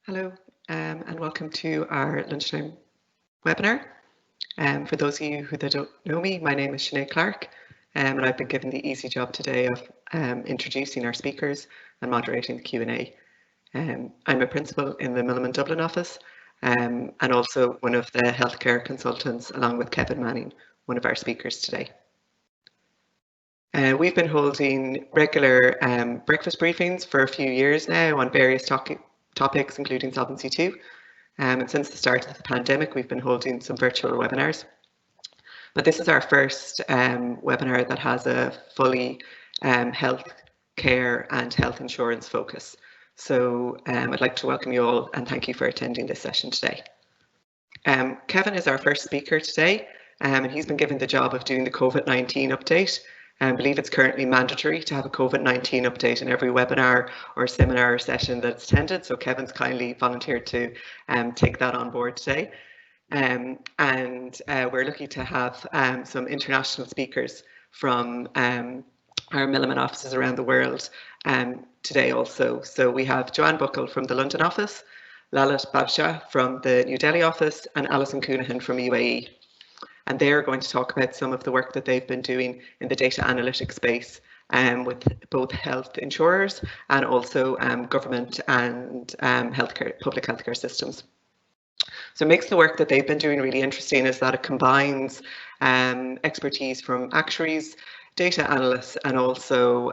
Hello, and welcome to our lunchtime webinar. For those of you who don't know me, my name is Sinead Clark, and I've been given the easy job today of introducing our speakers and moderating the Q&A. I'm a principal in the Milliman Dublin office, and also one of the healthcare consultants, along with Kevin Manning, one of our speakers today. We've been holding regular breakfast briefings for a few years now on various topics, including Solvency II. And since the start of the pandemic, we've been holding some virtual webinars. But this is our first webinar that has a fully health care and health insurance focus. So I'd like to welcome you all and thank you for attending this session today. Kevin is our first speaker today, and he's been given the job of doing the COVID-19 update. I believe it's currently mandatory to have a COVID-19 update in every webinar or seminar or session that's attended. So Kevin's kindly volunteered to take that on board today. We're lucky to have some international speakers from our Milliman offices around the world today also. So we have Joanne Buckle from the London office, Lalit Babshah from the New Delhi office, and Alison Coonahan from UAE. And they're going to talk about some of the work that they've been doing in the data analytics space with both health insurers and also government and public healthcare systems. So it makes the work that they've been doing really interesting is that it combines expertise from actuaries, data analysts, and also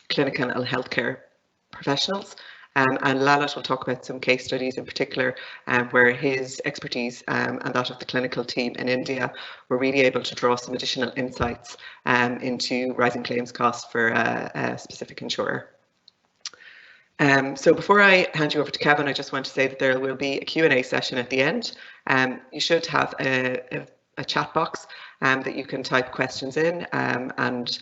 clinical and healthcare professionals. And Lalit will talk about some case studies in particular where his expertise and that of the clinical team in India were really able to draw some additional insights into rising claims costs for a specific insurer. So before I hand you over to Kevin, I just want to say that there will be a Q&A session at the end. You should have a chat box that you can type questions in and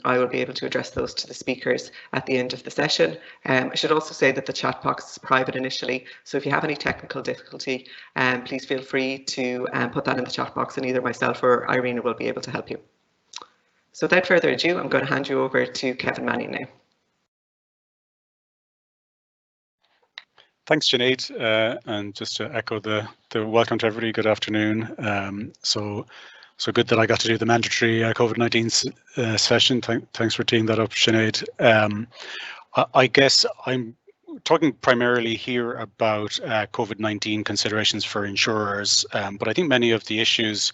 I will be able to address those to the speakers at the end of the session. I should also say that the chat box is private initially, so if you have any technical difficulty, please feel free to put that in the chat box and either myself or Irina will be able to help you. So without further ado, I'm going to hand you over to Kevin Manning now. Thanks, Sinead, and just to echo the welcome to everybody, good afternoon. So good that I got to do the mandatory COVID-19 session. Thanks for teeing that up, Sinead. I guess I'm talking primarily here about COVID-19 considerations for insurers, but I think many of the issues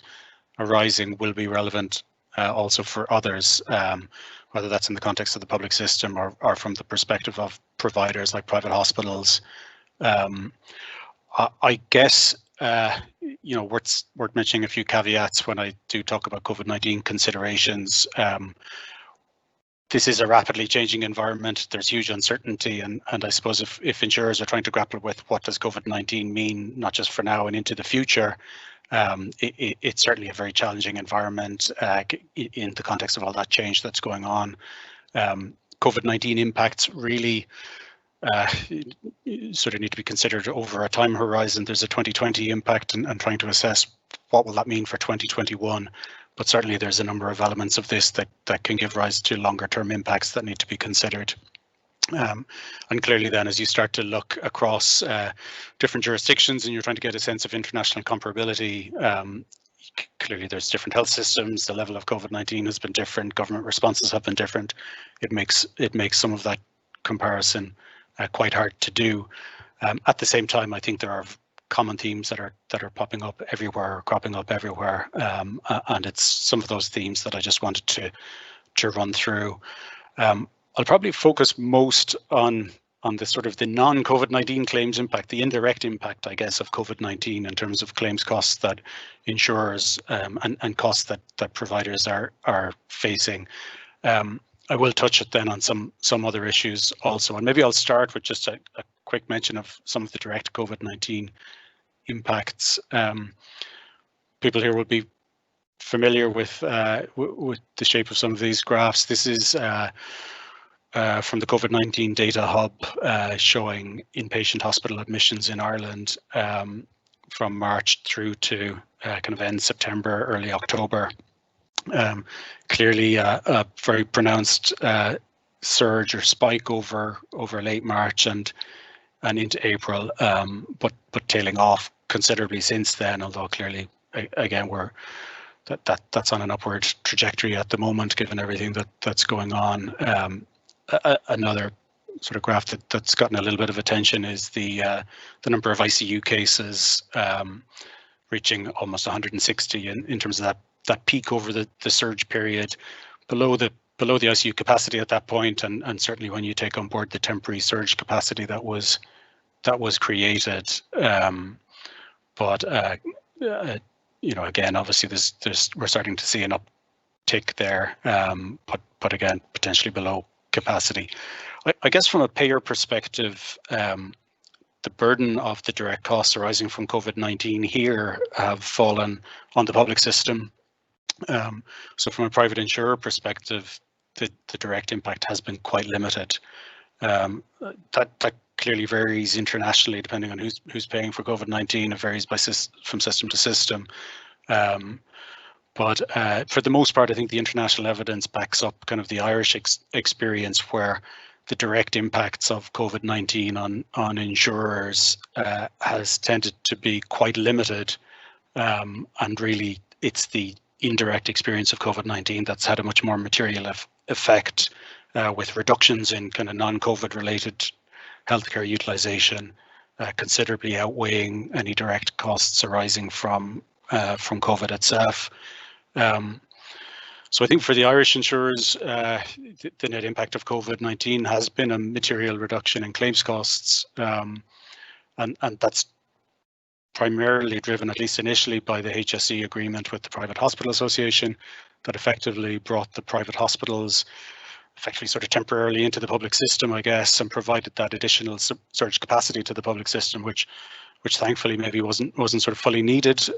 arising will be relevant also for others, whether that's in the context of the public system or from the perspective of providers like private hospitals. I guess worth mentioning a few caveats when I do talk about COVID-19 considerations. This is a rapidly changing environment. There's huge uncertainty, and I suppose if insurers are trying to grapple with what does COVID-19 mean, not just for now and into the future, it's certainly a very challenging environment in the context of all that change that's going on. COVID-19 impacts really sort of need to be considered over a time horizon. There's a 2020 impact and trying to assess what will that mean for 2021. But certainly there's a number of elements of this that can give rise to longer term impacts that need to be considered. And clearly then as you start to look across different jurisdictions and you're trying to get a sense of international comparability, clearly there's different health systems, the level of COVID-19 has been different, government responses have been different. It makes some of that comparison quite hard to do. At the same time, I think there are common themes that are popping up everywhere, or cropping up everywhere, and it's some of those themes that I just wanted to run through. I'll probably focus most on the sort of the non-COVID-19 claims impact, the indirect impact, I guess, of COVID-19 in terms of claims costs that insurers and costs that providers are facing. I will touch it then on some other issues also, and maybe I'll start with just a quick mention of some of the direct COVID-19 impacts. People here will be familiar with the shape of some of these graphs. This is from the COVID-19 Data Hub showing inpatient hospital admissions in Ireland from March through to kind of end September, early October. Clearly a very pronounced surge or spike over late March and and into April, but tailing off considerably since then. Although clearly, again, that's on an upward trajectory at the moment, given everything that's going on. Another sort of graph that's gotten a little bit of attention is the number of ICU cases reaching almost 160 in terms of that peak over the surge period, below the ICU capacity at that point, and certainly when you take on board the temporary surge capacity that was created. But again, obviously we're starting to see an uptick there, but again, potentially below capacity. I guess from a payer perspective, the burden of the direct costs arising from COVID-19 here have fallen on the public system. So from a private insurer perspective, the direct impact has been quite limited. That clearly varies internationally depending on who's paying for COVID-19. It varies from system to system. But for the most part, I think the international evidence backs up kind of the Irish experience, where the direct impacts of COVID-19 on insurers has tended to be quite limited, and really it's the indirect experience of COVID-19 that's had a much more material effect, with reductions in kind of non-COVID related healthcare utilization considerably outweighing any direct costs arising from COVID itself. So I think for the Irish insurers, the net impact of COVID-19 has been a material reduction in claims costs, and that's primarily driven, at least initially, by the HSE agreement with the Private Hospital Association that effectively brought the private hospitals effectively sort of temporarily into the public system, I guess, and provided that additional surge capacity to the public system, which thankfully maybe wasn't sort of fully needed.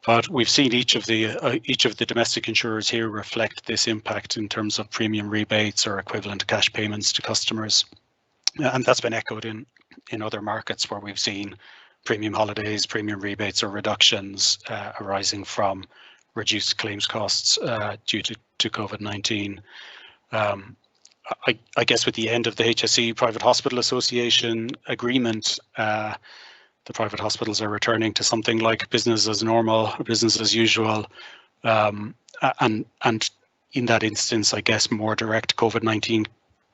But we've seen each of the domestic insurers here reflect this impact in terms of premium rebates or equivalent cash payments to customers, and that's been echoed in other markets where we've seen premium holidays, premium rebates or reductions arising from reduced claims costs due to COVID-19. I guess with the end of the HSE Private Hospital Association agreement, the private hospitals are returning to something like business as normal, business as usual, and in that instance, I guess more direct COVID-19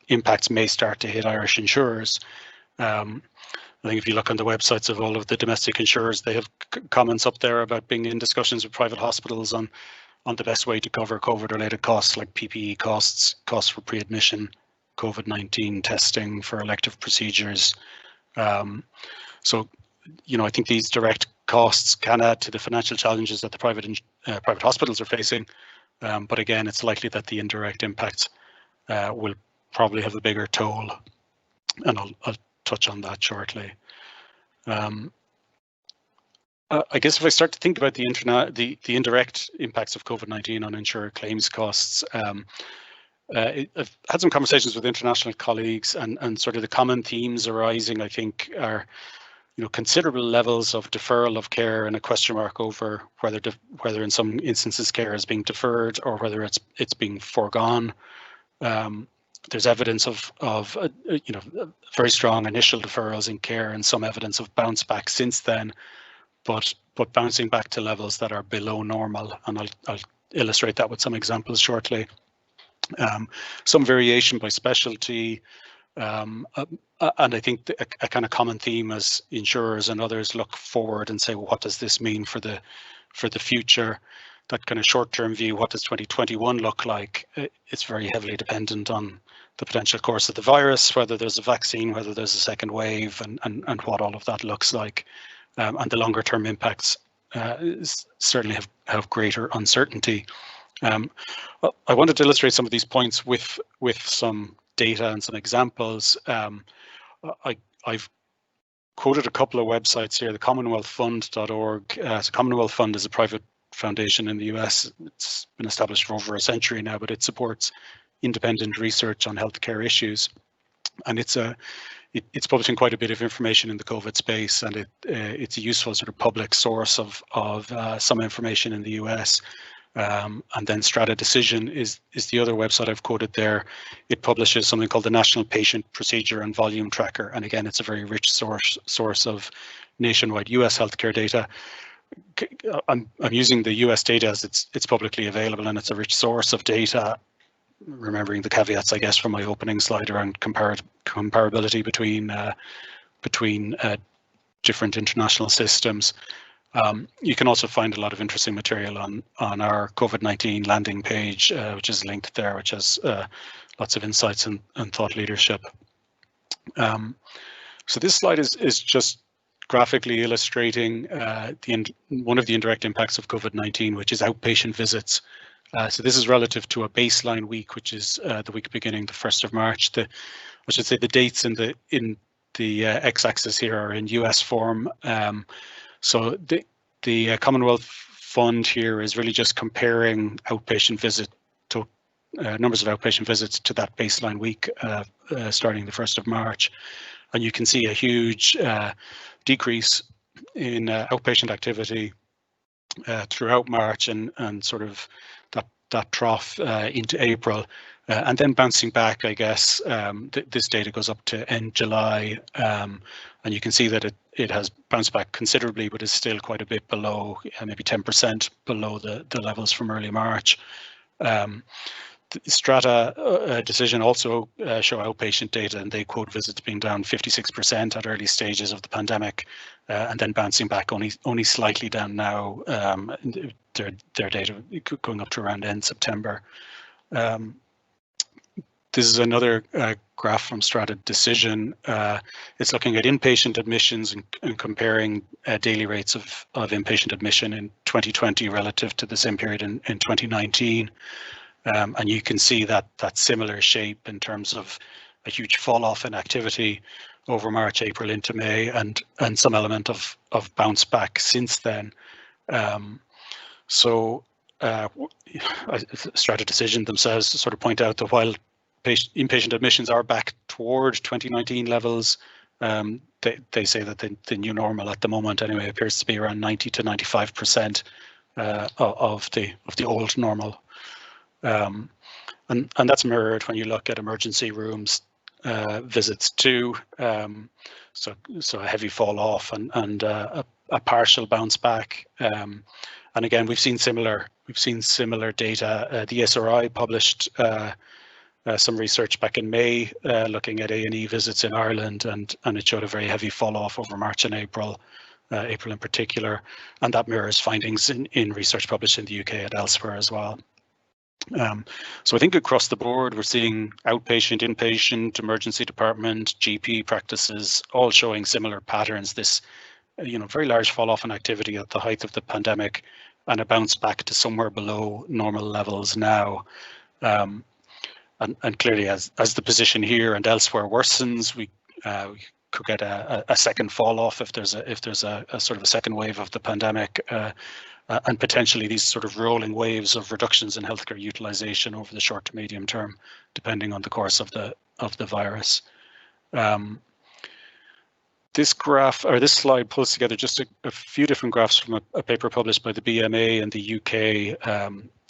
impacts may start to hit Irish insurers. I think if you look on the websites of all of the domestic insurers, they have comments up there about being in discussions with private hospitals on the best way to cover COVID-related costs like PPE costs for pre-admission, COVID-19 testing for elective procedures. So, I think these direct costs can add to the financial challenges that the private hospitals are facing. But again, it's likely that the indirect impacts will probably have a bigger toll, and I'll touch on that shortly. I guess if I start to think about the indirect impacts of COVID-19 on insurer claims costs, I've had some conversations with international colleagues, and sort of the common themes arising, I think, are considerable levels of deferral of care and a question mark over whether in some instances care is being deferred or whether it's being foregone. There's evidence of very strong initial deferrals in care and some evidence of bounce back since then, but bouncing back to levels that are below normal, and I'll illustrate that with some examples shortly. Some variation by specialty, and I think a kind of common theme as insurers and others look forward and say, well, what does this mean for the future? That kind of short-term view, what does 2021 look like? It's very heavily dependent on the potential course of the virus, whether there's a vaccine, whether there's a second wave, and what all of that looks like. And the longer-term impacts certainly have greater uncertainty. I wanted to illustrate some of these points with some data and some examples. I've quoted a couple of websites here. The CommonwealthFund.org. So Commonwealth Fund is a private foundation in the US. It's been established for over a century now, but it supports independent research on healthcare issues, and it's publishing quite a bit of information in the COVID space, and it's a useful sort of public source of some information in the US. And then Strata Decision is the other website I've quoted there. It publishes something called the National Patient Procedure and Volume Tracker. And again, it's a very rich source of nationwide US healthcare data. I'm using the US data as it's publicly available, and it's a rich source of data, remembering the caveats, I guess, from my opening slide around comparability between different international systems. You can also find a lot of interesting material on our COVID-19 landing page, which is linked there, which has lots of insights and thought leadership. So this slide is just graphically illustrating one of the indirect impacts of COVID-19, which is outpatient visits. So this is relative to a baseline week, which is the week beginning the 1st of March. I should say the dates in the x-axis here are in US form. So the Commonwealth Fund here is really just comparing outpatient visit to numbers of outpatient visits to that baseline week starting the 1st of March. And you can see a huge decrease in outpatient activity throughout March and sort of that trough into April, and then bouncing back, I guess. This data goes up to end July, and you can see that it has bounced back considerably, but is still quite a bit below, maybe 10% below the levels from early March. Strata Decision also show outpatient data, and they quote visits being down 56% at early stages of the pandemic, and then bouncing back only slightly down now. Their data going up to around end September. This is another graph from Strata Decision. It's looking at inpatient admissions and comparing daily rates of inpatient admission in 2020 relative to the same period in 2019. And you can see that similar shape in terms of a huge fall off in activity over March, April into May, and some element of bounce back since then. So Strata Decision themselves sort of point out that while inpatient admissions are back toward 2019 levels, they say that the new normal at the moment anyway appears to be around 90 to 95% of the old normal. And that's mirrored when you look at emergency rooms visits too. So a heavy fall off and a partial bounce back. And again, we've seen similar data. The ESRI published some research back in May looking at A&E visits in Ireland, and it showed a very heavy fall off over March and April in particular, and that mirrors findings in research published in the UK and elsewhere as well. So I think across the board, we're seeing outpatient, inpatient, emergency department, GP practices all showing similar patterns. This, very large fall off in activity at the height of the pandemic, and a bounce back to somewhere below normal levels now. And clearly, as the position here and elsewhere worsens, we could get a second fall off if there's a sort of a second wave of the pandemic. And potentially these sort of rolling waves of reductions in healthcare utilization over the short to medium term, depending on the course of the virus. This graph, or this slide, pulls together just a few different graphs from a paper published by the BMA in the UK,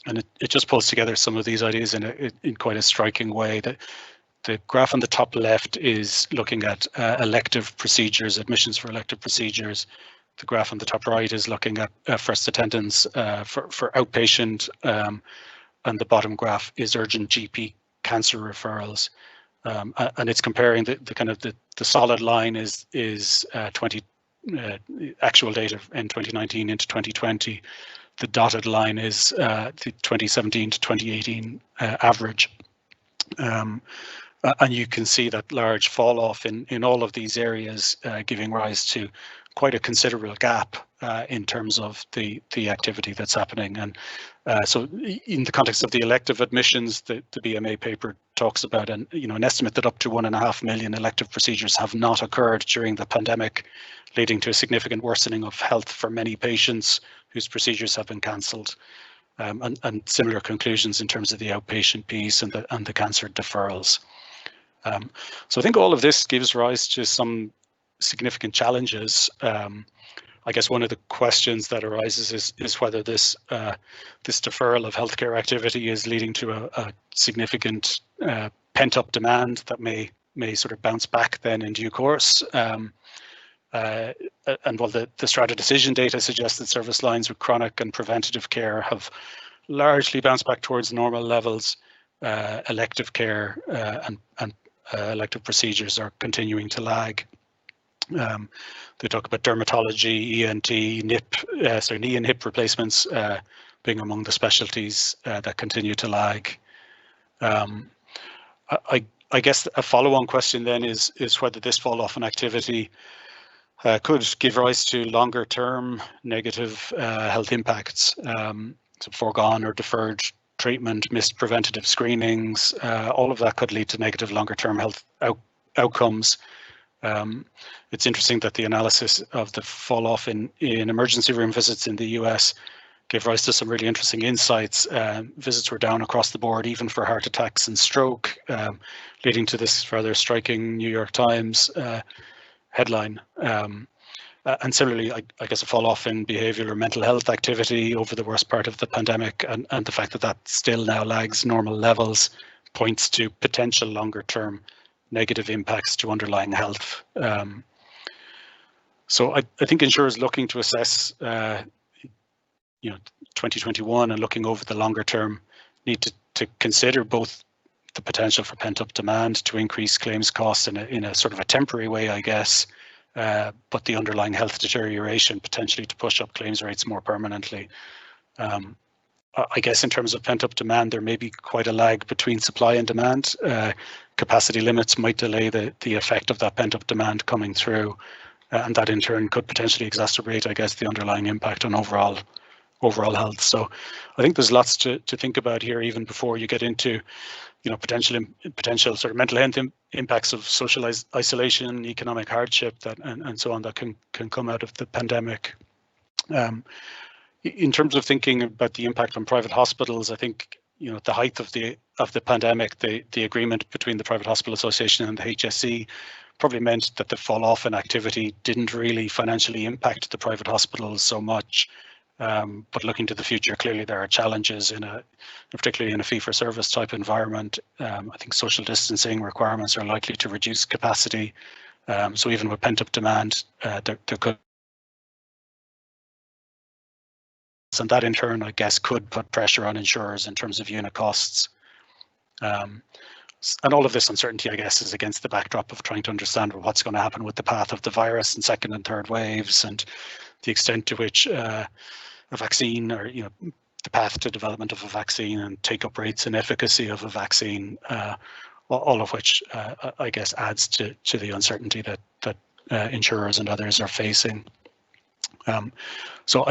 and it just pulls together some of these ideas in quite a striking way. The graph on the top left is looking at elective procedures, admissions for elective procedures. The graph on the top right is looking at first attendance for outpatient, and the bottom graph is urgent GP cancer referrals, and it's comparing the solid line is actual data in 2019 into 2020. The dotted line is the 2017 to 2018 average. And you can see that large fall off in all of these areas, giving rise to quite a considerable gap in terms of the activity that's happening. And so in the context of the elective admissions, the BMA paper talks about an estimate that up to 1.5 million elective procedures have not occurred during the pandemic, leading to a significant worsening of health for many patients whose procedures have been cancelled. And similar conclusions in terms of the outpatient piece and the cancer deferrals. So I think all of this gives rise to some significant challenges I guess one of the questions that arises is whether this this deferral of healthcare activity is leading to a significant pent-up demand that may sort of bounce back then in due course. And while the Strata decision data suggests that service lines with chronic and preventative care have largely bounced back towards normal levels, elective care and elective procedures are continuing to lag. They talk about dermatology, ENT, knee and hip replacements being among the specialties that continue to lag. I guess a follow-on question then is whether this fall off in activity could give rise to longer-term negative health impacts, so foregone or deferred treatment, missed preventative screenings, all of that could lead to negative longer-term health outcomes. It's interesting that the analysis of the fall off in emergency room visits in the US gave rise to some really interesting insights. Visits were down across the board, even for heart attacks and stroke, leading to this rather striking New York Times headline. And similarly, I guess a fall off in behavioural or mental health activity over the worst part of the pandemic, and the fact that that still now lags normal levels points to potential longer term negative impacts to underlying health. So I think insurers looking to assess 2021 and looking over the longer term need to consider both the potential for pent up demand to increase claims costs in a sort of a temporary way, I guess, but the underlying health deterioration potentially to push up claims rates more permanently. I guess in terms of pent-up demand, there may be quite a lag between supply and demand. Capacity limits might delay the effect of that pent-up demand coming through, and that in turn could potentially exacerbate, I guess, the underlying impact on overall health. So I think there's lots to think about here, even before you get into potential sort of mental health impacts of social isolation, economic hardship, and so on that can come out of the pandemic. In terms of thinking about the impact on private hospitals, I think at the height of the pandemic, the agreement between the Private Hospital Association and the HSE probably meant that the fall off in activity didn't really financially impact the private hospitals so much. But looking to the future, clearly there are challenges particularly in a fee-for-service type environment. I think social distancing requirements are likely to reduce capacity. So even with pent-up demand, there could. And that in turn, I guess, could put pressure on insurers in terms of unit costs. And all of this uncertainty, I guess, is against the backdrop of trying to understand what's going to happen with the path of the virus in second and third waves, and the extent to which a vaccine, or the path to development of a vaccine and take-up rates and efficacy of a vaccine, all of which I guess adds to the uncertainty that insurers and others are facing. So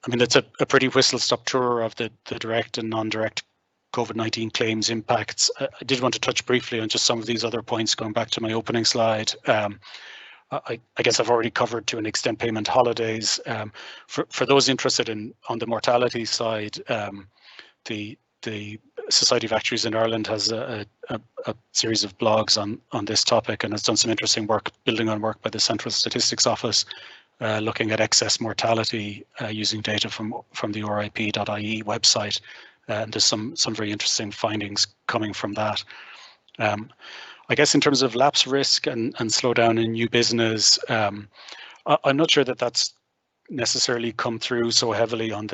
I mean, that's a pretty whistle-stop tour of the direct and non-direct COVID-19 claims impacts. I did want to touch briefly on just some of these other points, going back to my opening slide. I guess I've already covered to an extent payment holidays. For those interested on the mortality side, the Society of Actuaries in Ireland has a series of blogs on this topic, and has done some interesting work building on work by the Central Statistics Office, looking at excess mortality using data from the RIP.ie website. And there's some very interesting findings coming from that. I guess in terms of lapse risk and slowdown in new business, I'm not sure that that's necessarily come through so heavily on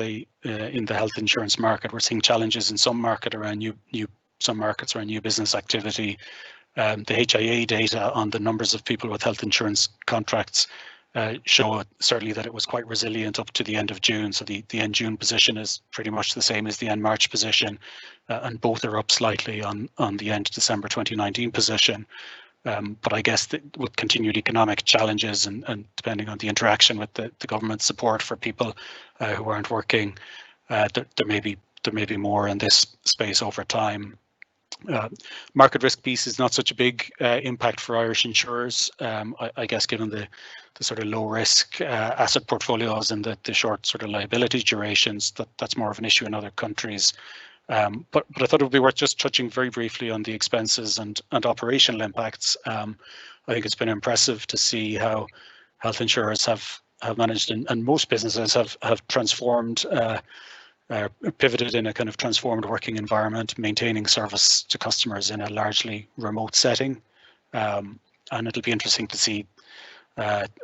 in the health insurance market. We're seeing challenges in some markets around new business activity. The HIA data on the numbers of people with health insurance contracts show certainly that it was quite resilient up to the end of June. So the end June position is pretty much the same as the end March position, and both are up slightly on the end December 2019 position. But I guess that with continued economic challenges and depending on the interaction with the government support for people who aren't working, there may be more in this space over time. Market risk piece is not such a big impact for Irish insurers, I guess, given the sort of low risk asset portfolios and the short sort of liability durations. That's more of an issue in other countries. But I thought it would be worth just touching very briefly on the expenses and operational impacts. I think it's been impressive to see how health insurers have have managed, and most businesses have transformed, pivoted in a kind of transformed working environment, maintaining service to customers in a largely remote setting. And it'll be interesting to see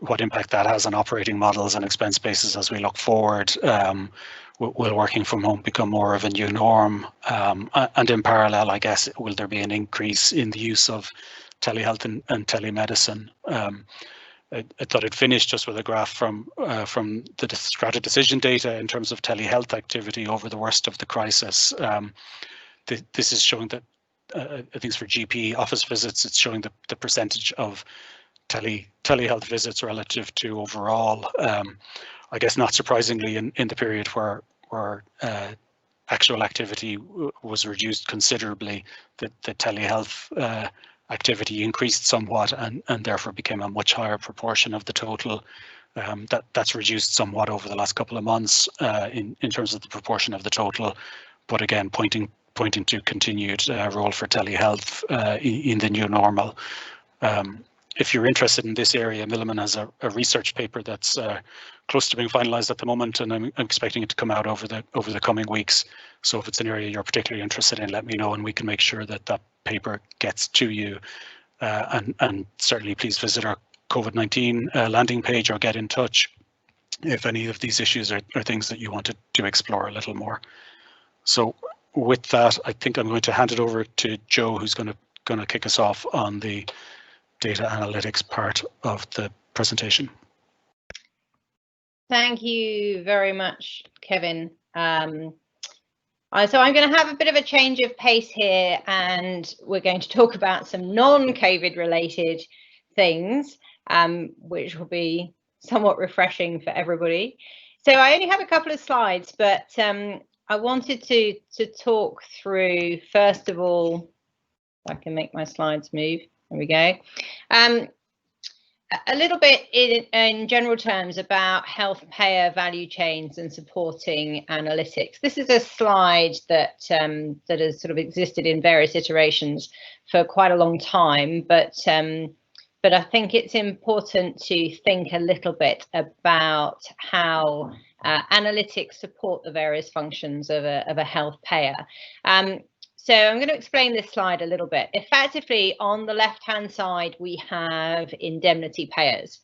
what impact that has on operating models and expense bases as we look forward. Will working from home become more of a new norm? And in parallel, I guess, will there be an increase in the use of telehealth and telemedicine? I thought I'd finish just with a graph from the Strata Decision data in terms of telehealth activity over the worst of the crisis. This is showing that, I think it's for GP office visits, it's showing the percentage of telehealth visits relative to overall. I guess not surprisingly, in the period where actual activity was reduced considerably, the telehealth activity increased somewhat and therefore became a much higher proportion of the total. That's reduced somewhat over the last couple of months in terms of the proportion of the total, but again, pointing to continued role for telehealth in the new normal. If you're interested in this area, Milliman has a research paper that's close to being finalized at the moment, and I'm expecting it to come out over the coming weeks. So if it's an area you're particularly interested in, let me know, and we can make sure that that paper gets to you. And certainly, please visit our COVID-19 landing page or get in touch if any of these issues are things that you wanted to explore a little more. So with that, I think I'm going to hand it over to Joe, who's going to kick us off on the data analytics part of the presentation. Thank you very much, Kevin. So I'm going to have a bit of a change of pace here, and we're going to talk about some non-COVID related things, which will be somewhat refreshing for everybody. So I only have a couple of slides, but I wanted to talk through, first of all, if I can make my slides move. There we go. A little bit in general terms about health payer value chains and supporting analytics. This is a slide that has sort of existed in various iterations for quite a long time, but I think it's important to think a little bit about how analytics support the various functions of a health payer. So I'm going to explain this slide a little bit. Effectively, on the left-hand side, we have indemnity payers.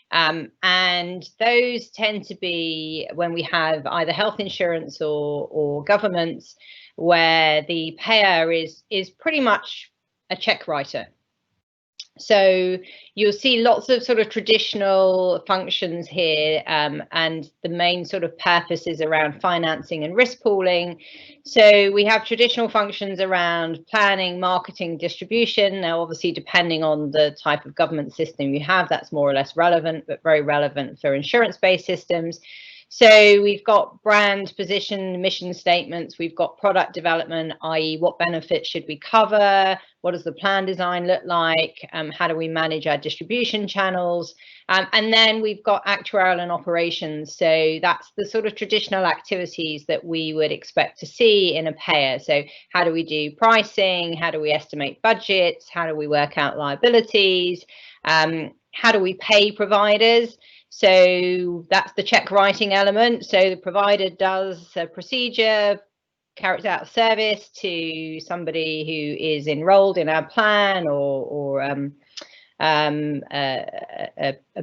And those tend to be when we have either health insurance or governments, where the payer is pretty much a check writer. So you'll see lots of sort of traditional functions here, and the main sort of purpose is around financing and risk pooling. So we have traditional functions around planning, marketing, distribution. Now, obviously, depending on the type of government system you have, that's more or less relevant, but very relevant for insurance-based systems. So we've got brand position, mission statements, we've got product development, i.e. what benefits should we cover, what does the plan design look like, how do we manage our distribution channels, and then we've got actuarial and operations. So that's the sort of traditional activities that we would expect to see in a payer. So how do we do pricing, how do we estimate budgets, how do we work out liabilities, how do we pay providers? So that's the check writing element. So the provider does a procedure, carries out a service to somebody who is enrolled in our plan or a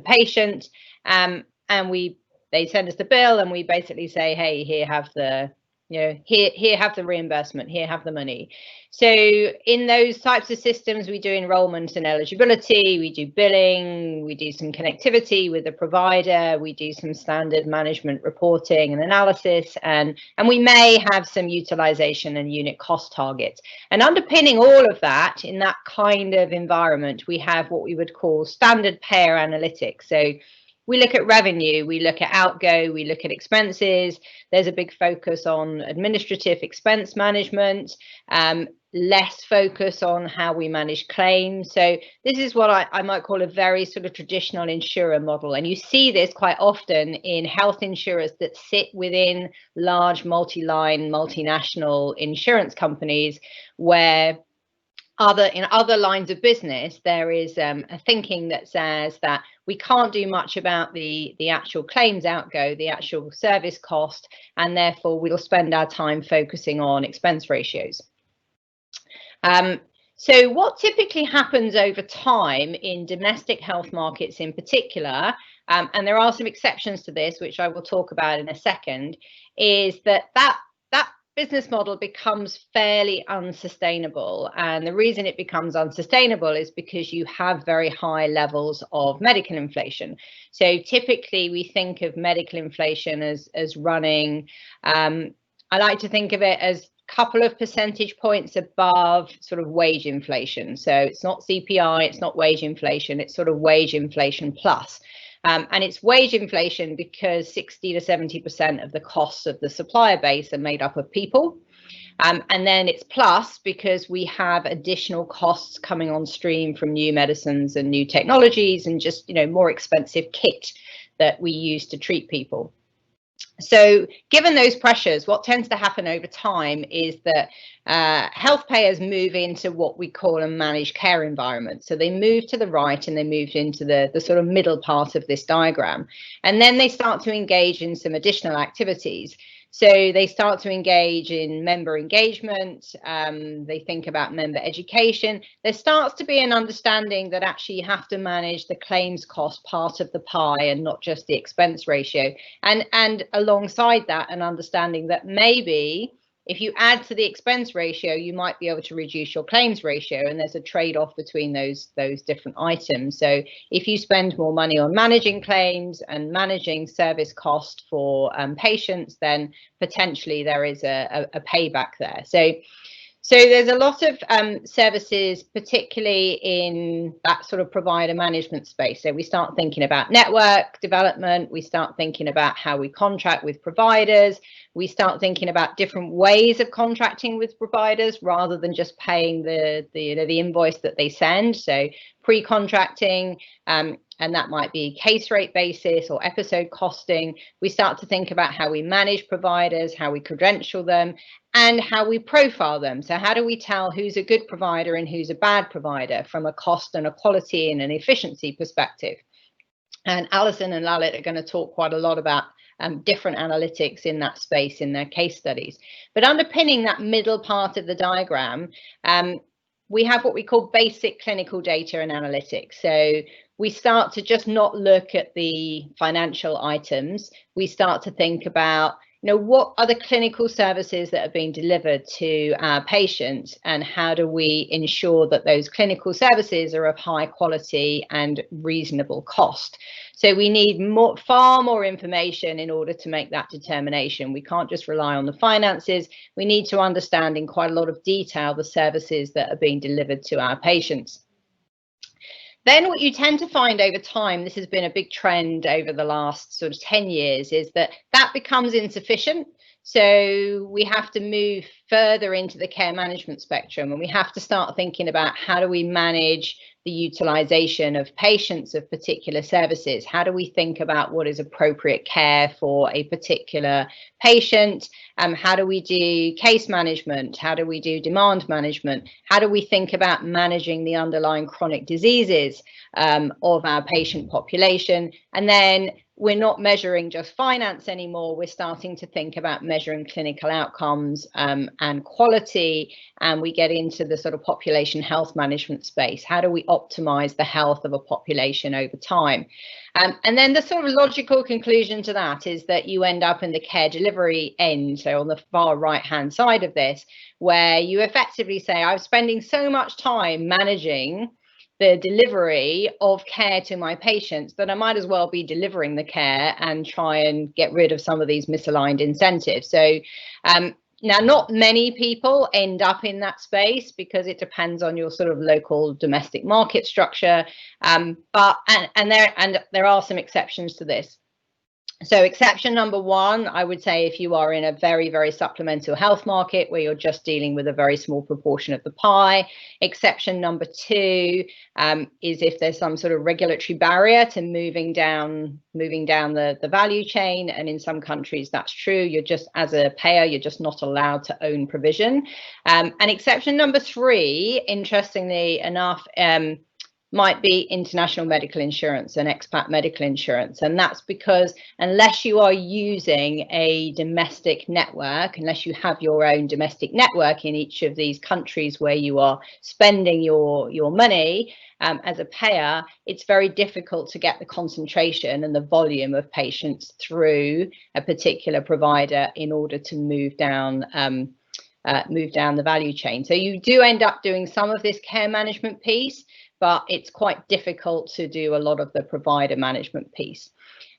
patient, and they send us the bill, and we basically say, hey, here have the here have the reimbursement, here have the money. So in those types of systems, we do enrollment and eligibility, we do billing, we do some connectivity with the provider, we do some standard management reporting and analysis, and we may have some utilization and unit cost targets. And underpinning all of that, in that kind of environment, we have what we would call standard payer analytics. So we look at revenue, we look at outgo, we look at expenses. There's a big focus on administrative expense management, less focus on how we manage claims. So this is what I might call a very sort of traditional insurer model. And you see this quite often in health insurers that sit within large multi-line, multinational insurance companies, where in other lines of business, there is a thinking that says that we can't do much about the actual claims outgo, the actual service cost, and therefore we'll spend our time focusing on expense ratios. So what typically happens over time in domestic health markets in particular, and there are some exceptions to this, which I will talk about in a second, is that business model becomes fairly unsustainable. And the reason it becomes unsustainable is because you have very high levels of medical inflation. So typically we think of medical inflation as running, I like to think of it as couple of percentage points above sort of wage inflation. So it's not CPI, it's not wage inflation, it's sort of wage inflation plus. And it's wage inflation because 60 to 70% of the costs of the supplier base are made up of people. And then it's plus because we have additional costs coming on stream from new medicines and new technologies and just, more expensive kit that we use to treat people. So given those pressures, what tends to happen over time is that health payers move into what we call a managed care environment. So they move to the right and they move into the sort of middle part of this diagram. And then they start to engage in some additional activities. So they start to engage in member engagement, they think about member education. There starts to be an understanding that actually you have to manage the claims cost part of the pie and not just the expense ratio. And alongside that, an understanding that maybe if you add to the expense ratio, you might be able to reduce your claims ratio, and there's a trade-off between those different items. So if you spend more money on managing claims and managing service cost for patients, then potentially there is a payback there. So there's a lot of services, particularly in that sort of provider management space. So we start thinking about network development, we start thinking about how we contract with providers, we start thinking about different ways of contracting with providers rather than just paying the invoice that they send. So pre-contracting, and that might be case rate basis or episode costing. We start to think about how we manage providers, how we credential them, and how we profile them. So how do we tell who's a good provider and who's a bad provider from a cost and a quality and an efficiency perspective? And Alison and Lalit are going to talk quite a lot about different analytics in that space in their case studies. But underpinning that middle part of the diagram, we have what we call basic clinical data and analytics. So we start to just not look at the financial items. We start to think about, what are the clinical services that are being delivered to our patients, and how do we ensure that those clinical services are of high quality and reasonable cost? So we need far more information in order to make that determination. We can't just rely on the finances. We need to understand in quite a lot of detail the services that are being delivered to our patients. Then what you tend to find over time, this has been a big trend over the last sort of 10 years, is that becomes insufficient. So we have to move further into the care management spectrum, and we have to start thinking about how do we manage the utilization of patients of particular services? How do we think about what is appropriate care for a particular patient? How do we do case management? How do we do demand management? How do we think about managing the underlying chronic diseases of our patient population? And then we're not measuring just finance anymore. We're starting to think about measuring clinical outcomes and quality, and we get into the sort of population health management space. How do we optimize the health of a population over time? And then the sort of logical conclusion to that is that you end up in the care delivery end, so on the far right-hand side of this, where you effectively say, I'm spending so much time managing the delivery of care to my patients that I might as well be delivering the care and try and get rid of some of these misaligned incentives. So now, not many people end up in that space because it depends on your sort of local domestic market structure, but there are some exceptions to this. So exception number one, I would say if you are in a very, very supplemental health market where you're just dealing with a very small proportion of the pie. Exception number two is if there's some sort of regulatory barrier to moving down the value chain. And in some countries that's true. You're just, as a payer, you're just not allowed to own provision. And exception number three, interestingly enough, might be international medical insurance and expat medical insurance. And that's because unless you are using a domestic network, unless you have your own domestic network in each of these countries where you are spending your money as a payer, it's very difficult to get the concentration and the volume of patients through a particular provider in order to move down the value chain. So you do end up doing some of this care management piece, but it's quite difficult to do a lot of the provider management piece.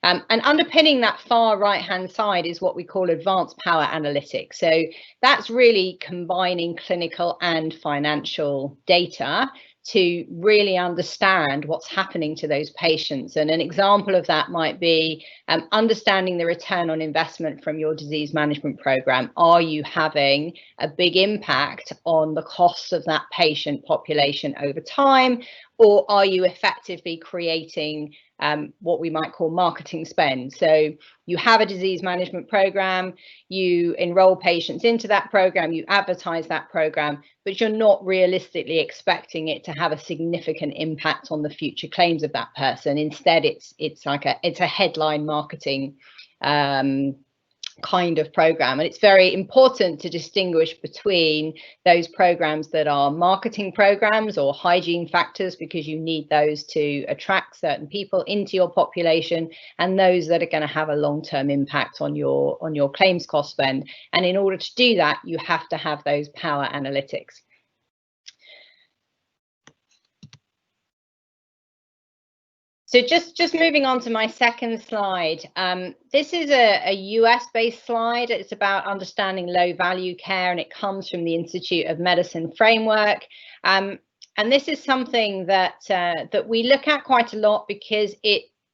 And underpinning that far right-hand side is what we call advanced power analytics. So that's really combining clinical and financial data to really understand what's happening to those patients. And an example of that might be understanding the return on investment from your disease management program. Are you having a big impact on the costs of that patient population over time? Or are you effectively creating what we might call marketing spend? So you have a disease management program, you enroll patients into that program, you advertise that program, but you're not realistically expecting it to have a significant impact on the future claims of that person. Instead, it's a headline marketing kind of program. And it's very important to distinguish between those programs that are marketing programs or hygiene factors, because you need those to attract certain people into your population, and those that are going to have a long-term impact on your claims cost spend. And in order to do that, you have to have those power analytics. So just moving on to my second slide. This is a US-based slide. It's about understanding low value care, and it comes from the Institute of Medicine framework. And this is something that we look at quite a lot because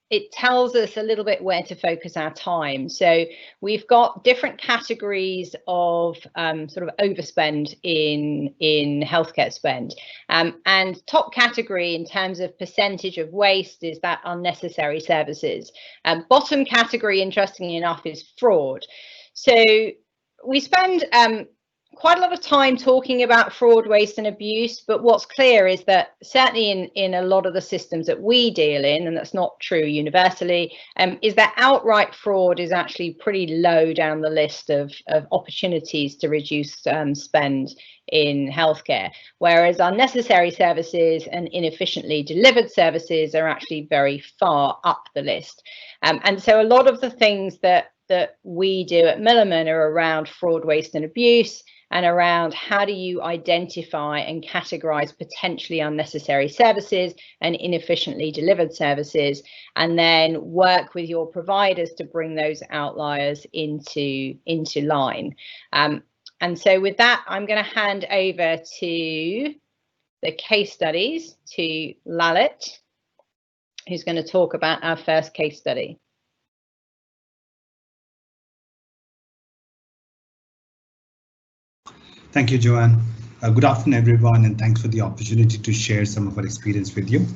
it tells us a little bit where to focus our time. So we've got different categories of sort of overspend in healthcare spend. And top category in terms of percentage of waste is that unnecessary services. Bottom category, interestingly enough, is fraud. So we spend quite a lot of time talking about fraud, waste and abuse, but what's clear is that certainly in a lot of the systems that we deal in, and that's not true universally, is that outright fraud is actually pretty low down the list of opportunities to reduce spend in healthcare, whereas unnecessary services and inefficiently delivered services are actually very far up the list. And so a lot of the things that we do at Milliman are around fraud, waste and abuse, and around how do you identify and categorize potentially unnecessary services and inefficiently delivered services, and then work with your providers to bring those outliers into line. And so with that, I'm going to hand over to the case studies to Lalit, who's going to talk about our first case study. Thank you, Joanne. Good afternoon, everyone, and thanks for the opportunity to share some of our experience with you.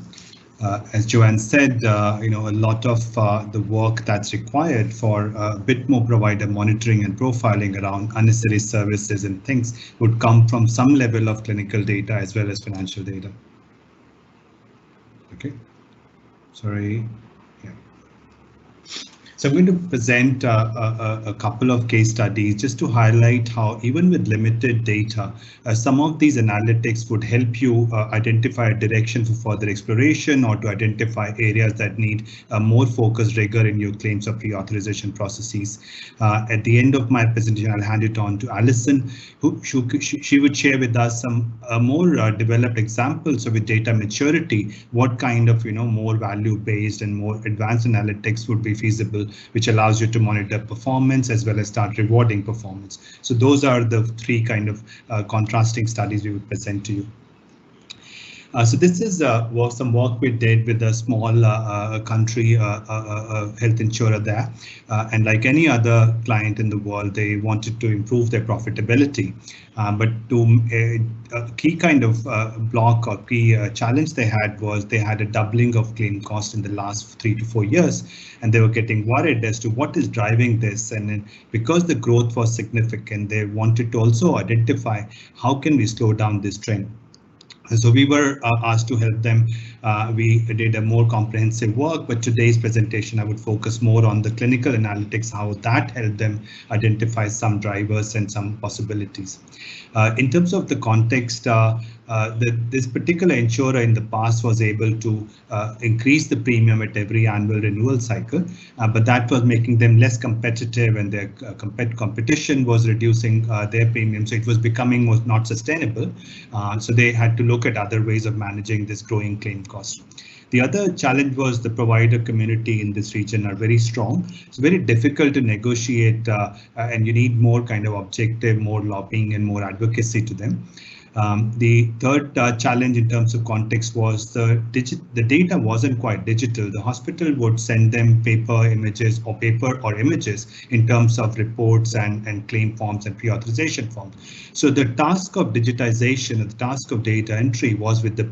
As Joanne said, a lot of the work that's required for a bit more provider monitoring and profiling around unnecessary services and things would come from some level of clinical data as well as financial data. Okay, sorry. Yeah. So I'm going to present a couple of case studies just to highlight how even with limited data, some of these analytics would help you identify a direction for further exploration or to identify areas that need more focused rigor in your claims or pre-authorization processes. At the end of my presentation, I'll hand it on to Alison, who she would share with us some more developed examples of with data maturity, what kind of more value-based and more advanced analytics would be feasible, which allows you to monitor performance as well as start rewarding performance. So those are the three kind of contrasting studies we would present to you. So this is some work we did with a small country health insurer there, and like any other client in the world, they wanted to improve their profitability. But a key kind of block or key challenge they had was they had a doubling of claim cost in the last 3 to 4 years, and they were getting worried as to what is driving this. And then because the growth was significant, they wanted to also identify how can we slow down this trend. So we were asked to help them. We did a more comprehensive work, but today's presentation I would focus more on the clinical analytics, how that helped them identify some drivers and some possibilities. In terms of the context, this particular insurer in the past was able to increase the premium at every annual renewal cycle, but that was making them less competitive, and their competition was reducing their premium, so it was not sustainable. So they had to look at other ways of managing this growing claim cost. The other challenge was the provider community in this region are very strong. It's very difficult to negotiate, and you need more kind of objective, more lobbying and more advocacy to them. The third challenge in terms of context was the data wasn't quite digital. The hospital would send them paper images in terms of reports and claim forms and pre-authorization forms. So the task of digitization, the task of data entry was with the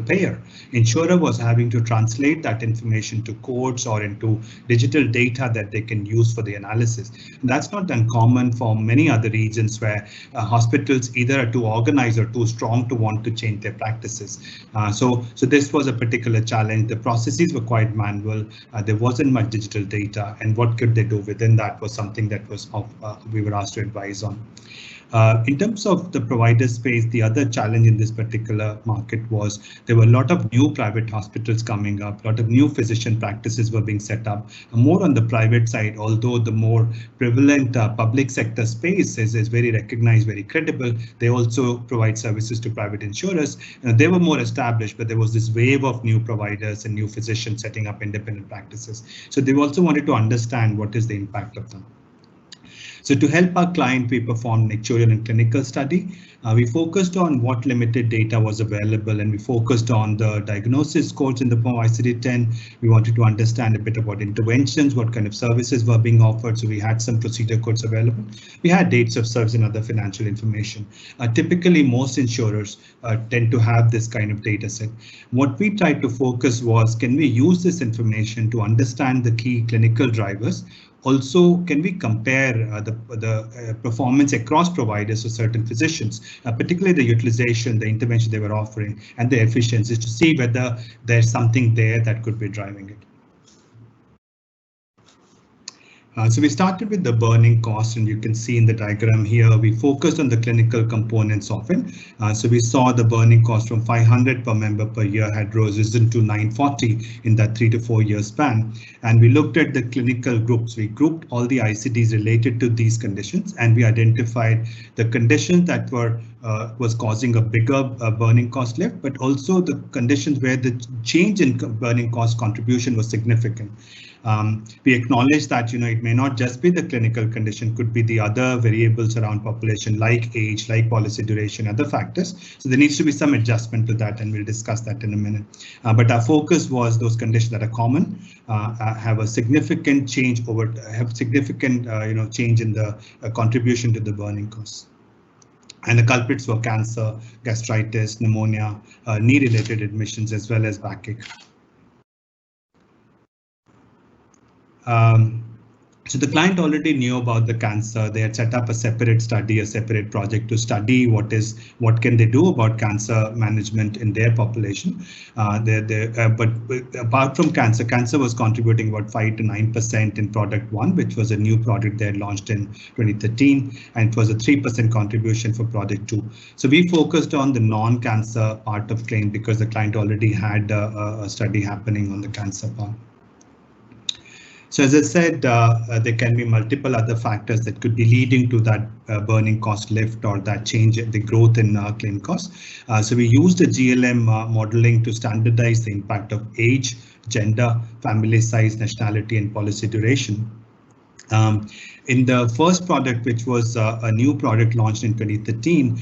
payer. Insurer was having to translate that information to codes or into digital data that they can use for the analysis. And that's not uncommon for many other regions where hospitals either are too organized or too strong to want to change their practices. So this was a particular challenge. The processes were quite manual. There wasn't much digital data, and what could they do within that was something that was we were asked to advise on. In terms of the provider space, the other challenge in this particular market was there were a lot of new private hospitals coming up, a lot of new physician practices were being set up, more on the private side, although the more prevalent public sector space is very recognized, very credible. They also provide services to private insurers. They were more established, but there was this wave of new providers and new physicians setting up independent practices. So they also wanted to understand what is the impact of them. So to help our client, we performed an actuarial and clinical study. We focused on what limited data was available, and we focused on the diagnosis codes in the form ICD-10. We wanted to understand a bit about interventions, what kind of services were being offered. So we had some procedure codes available. We had dates of service and other financial information. Typically, most insurers tend to have this kind of data set. What we tried to focus was, can we use this information to understand the key clinical drivers? Also, can we compare the performance across providers or certain physicians, particularly the utilization, the intervention they were offering, and the efficiencies, to see whether there's something there that could be driving it. So we started with the burning cost, and you can see in the diagram here, we focused on the clinical components of it. So we saw the burning cost from 500 per member per year had risen to 940 in that 3 to 4 year span. And we looked at the clinical groups. We grouped all the ICDs related to these conditions, and we identified the conditions that was causing a bigger burning cost lift, but also the conditions where the change in burning cost contribution was significant. We acknowledge that, it may not just be the clinical condition, could be the other variables around population like age, like policy duration, other factors. So there needs to be some adjustment to that, and we'll discuss that in a minute. But our focus was those conditions that are common, have a significant change change in the contribution to the burning costs. And the culprits were cancer, gastritis, pneumonia, knee-related admissions, as well as backache. So the client already knew about the cancer. They had set up a separate study, a separate project to study what can they do about cancer management in their population. But apart from cancer was contributing about 5 to 9% in product 1, which was a new product they had launched in 2013, and it was a 3% contribution for product 2. So we focused on the non-cancer part of claim because the client already had a study happening on the cancer part. So as I said, there can be multiple other factors that could be leading to that burning cost lift or that change, the growth in claim costs. So we used the GLM modeling to standardize the impact of age, gender, family size, nationality, and policy duration. In the first product, which was a new product launched in 2013,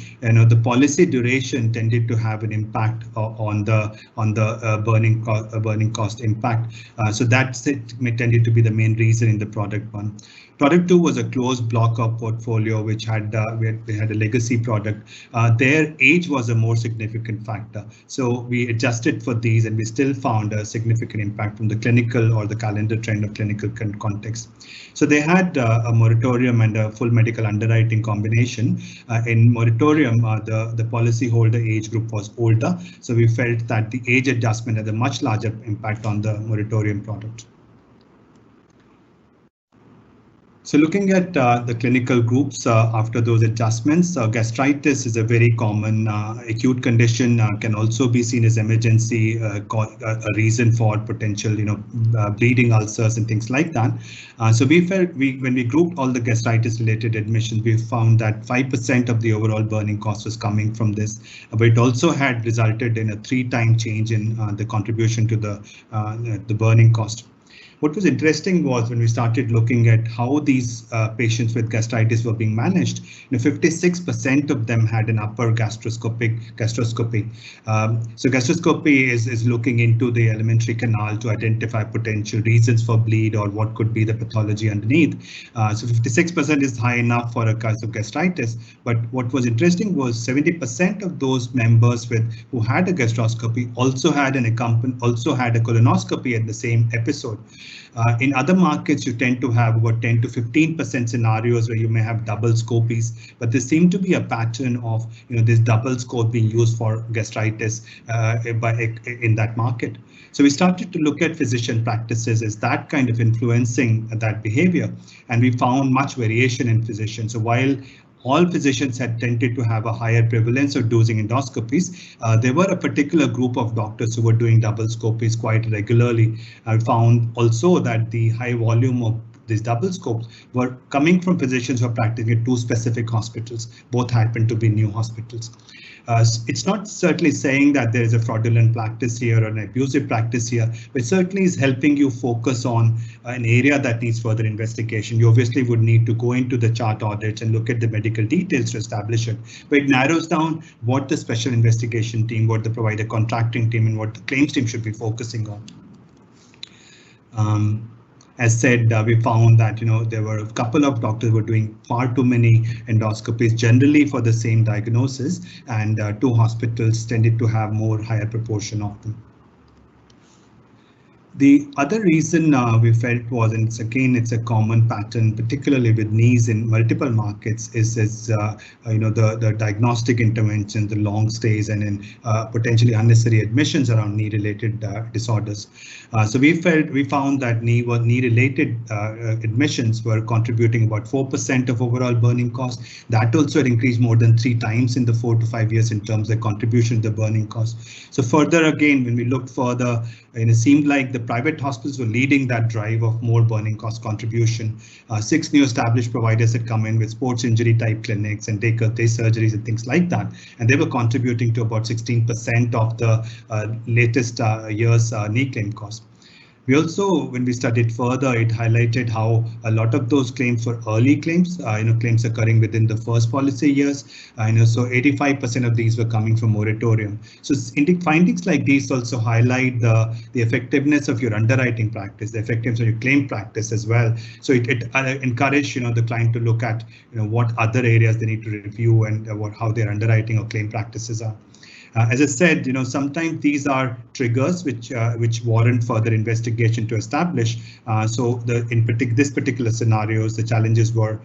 the policy duration tended to have an impact on the burning cost impact. So that's tended to be the main reason in the product one. Product 2 was a closed block of portfolio, which had we had a legacy product. Their age was a more significant factor. So we adjusted for these, and we still found a significant impact from the clinical or the calendar trend of clinical context. So they had a moratorium and a full medical underwriting combination. In moratorium, the policyholder age group was older, so we felt that the age adjustment had a much larger impact on the moratorium product. So looking at the clinical groups after those adjustments, gastritis is a very common acute condition, can also be seen as emergency, a reason for potential, bleeding ulcers and things like that. So we felt when we grouped all the gastritis related admissions, we found that 5% of the overall burning cost was coming from this, but it also had resulted in a 3-time change in the contribution to the burning cost. What was interesting was when we started looking at how these patients with gastritis were being managed, 56% of them had an upper gastroscopy. So gastroscopy is looking into the alimentary canal to identify potential reasons for bleed or what could be the pathology underneath. So 56% is high enough for a case of gastritis. But what was interesting was 70% of those members who had a gastroscopy also had a colonoscopy at the same episode. In other markets, you tend to have about 10 to 15% scenarios where you may have double scopies, but there seemed to be a pattern of this double scope being used for gastritis in that market. So we started to look at physician practices as that kind of influencing that behavior, and we found much variation in physicians. So while all physicians had tended to have a higher prevalence of dosing endoscopies, there were a particular group of doctors who were doing double scopies quite regularly. I found also that the high volume of these double scopes were coming from physicians who are practicing at 2 specific hospitals. Both happened to be new hospitals. It's not certainly saying that there is a fraudulent practice here or an abusive practice here, but certainly is helping you focus on an area that needs further investigation. You obviously would need to go into the chart audits and look at the medical details to establish it, but it narrows down what the special investigation team, what the provider contracting team, and what the claims team should be focusing on. As said, we found that there were a couple of doctors who were doing far too many endoscopies, generally for the same diagnosis, and 2 hospitals tended to have higher proportion of them. The other reason we felt was, and it's a common pattern, particularly with knees in multiple markets, is the diagnostic intervention, the long stays, and in potentially unnecessary admissions around knee-related disorders. So we found that knee-related admissions were contributing about 4% of overall burning costs. That also had increased more than 3 times in the 4 to 5 years in terms of contribution to the burning cost. So further again, when we looked further, it seemed like the private hospitals were leading that drive of more burning cost contribution. 6 new established providers had come in with sports injury type clinics and day surgeries and things like that, and they were contributing to about 16% of the latest year's knee claim cost. We also, when we studied further, it highlighted how a lot of those claims were early claims, claims occurring within the first policy years. So 85% of these were coming from moratorium. So findings like these also highlight the effectiveness of your underwriting practice, the effectiveness of your claim practice as well. So it encouraged the client to look at what other areas they need to review and how their underwriting or claim practices are. As I said, sometimes these are triggers which warrant further investigation to establish. So this particular scenarios, the challenges were,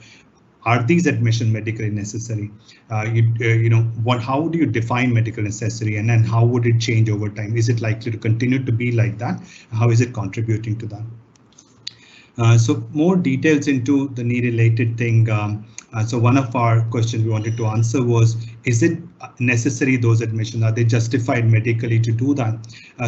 are these admissions medically necessary? How do you define medical necessary, and then how would it change over time? Is it likely to continue to be like that? How is it contributing to that? So more details into the knee related thing. So one of our questions we wanted to answer was, is it necessary those admissions? Are they justified medically to do that?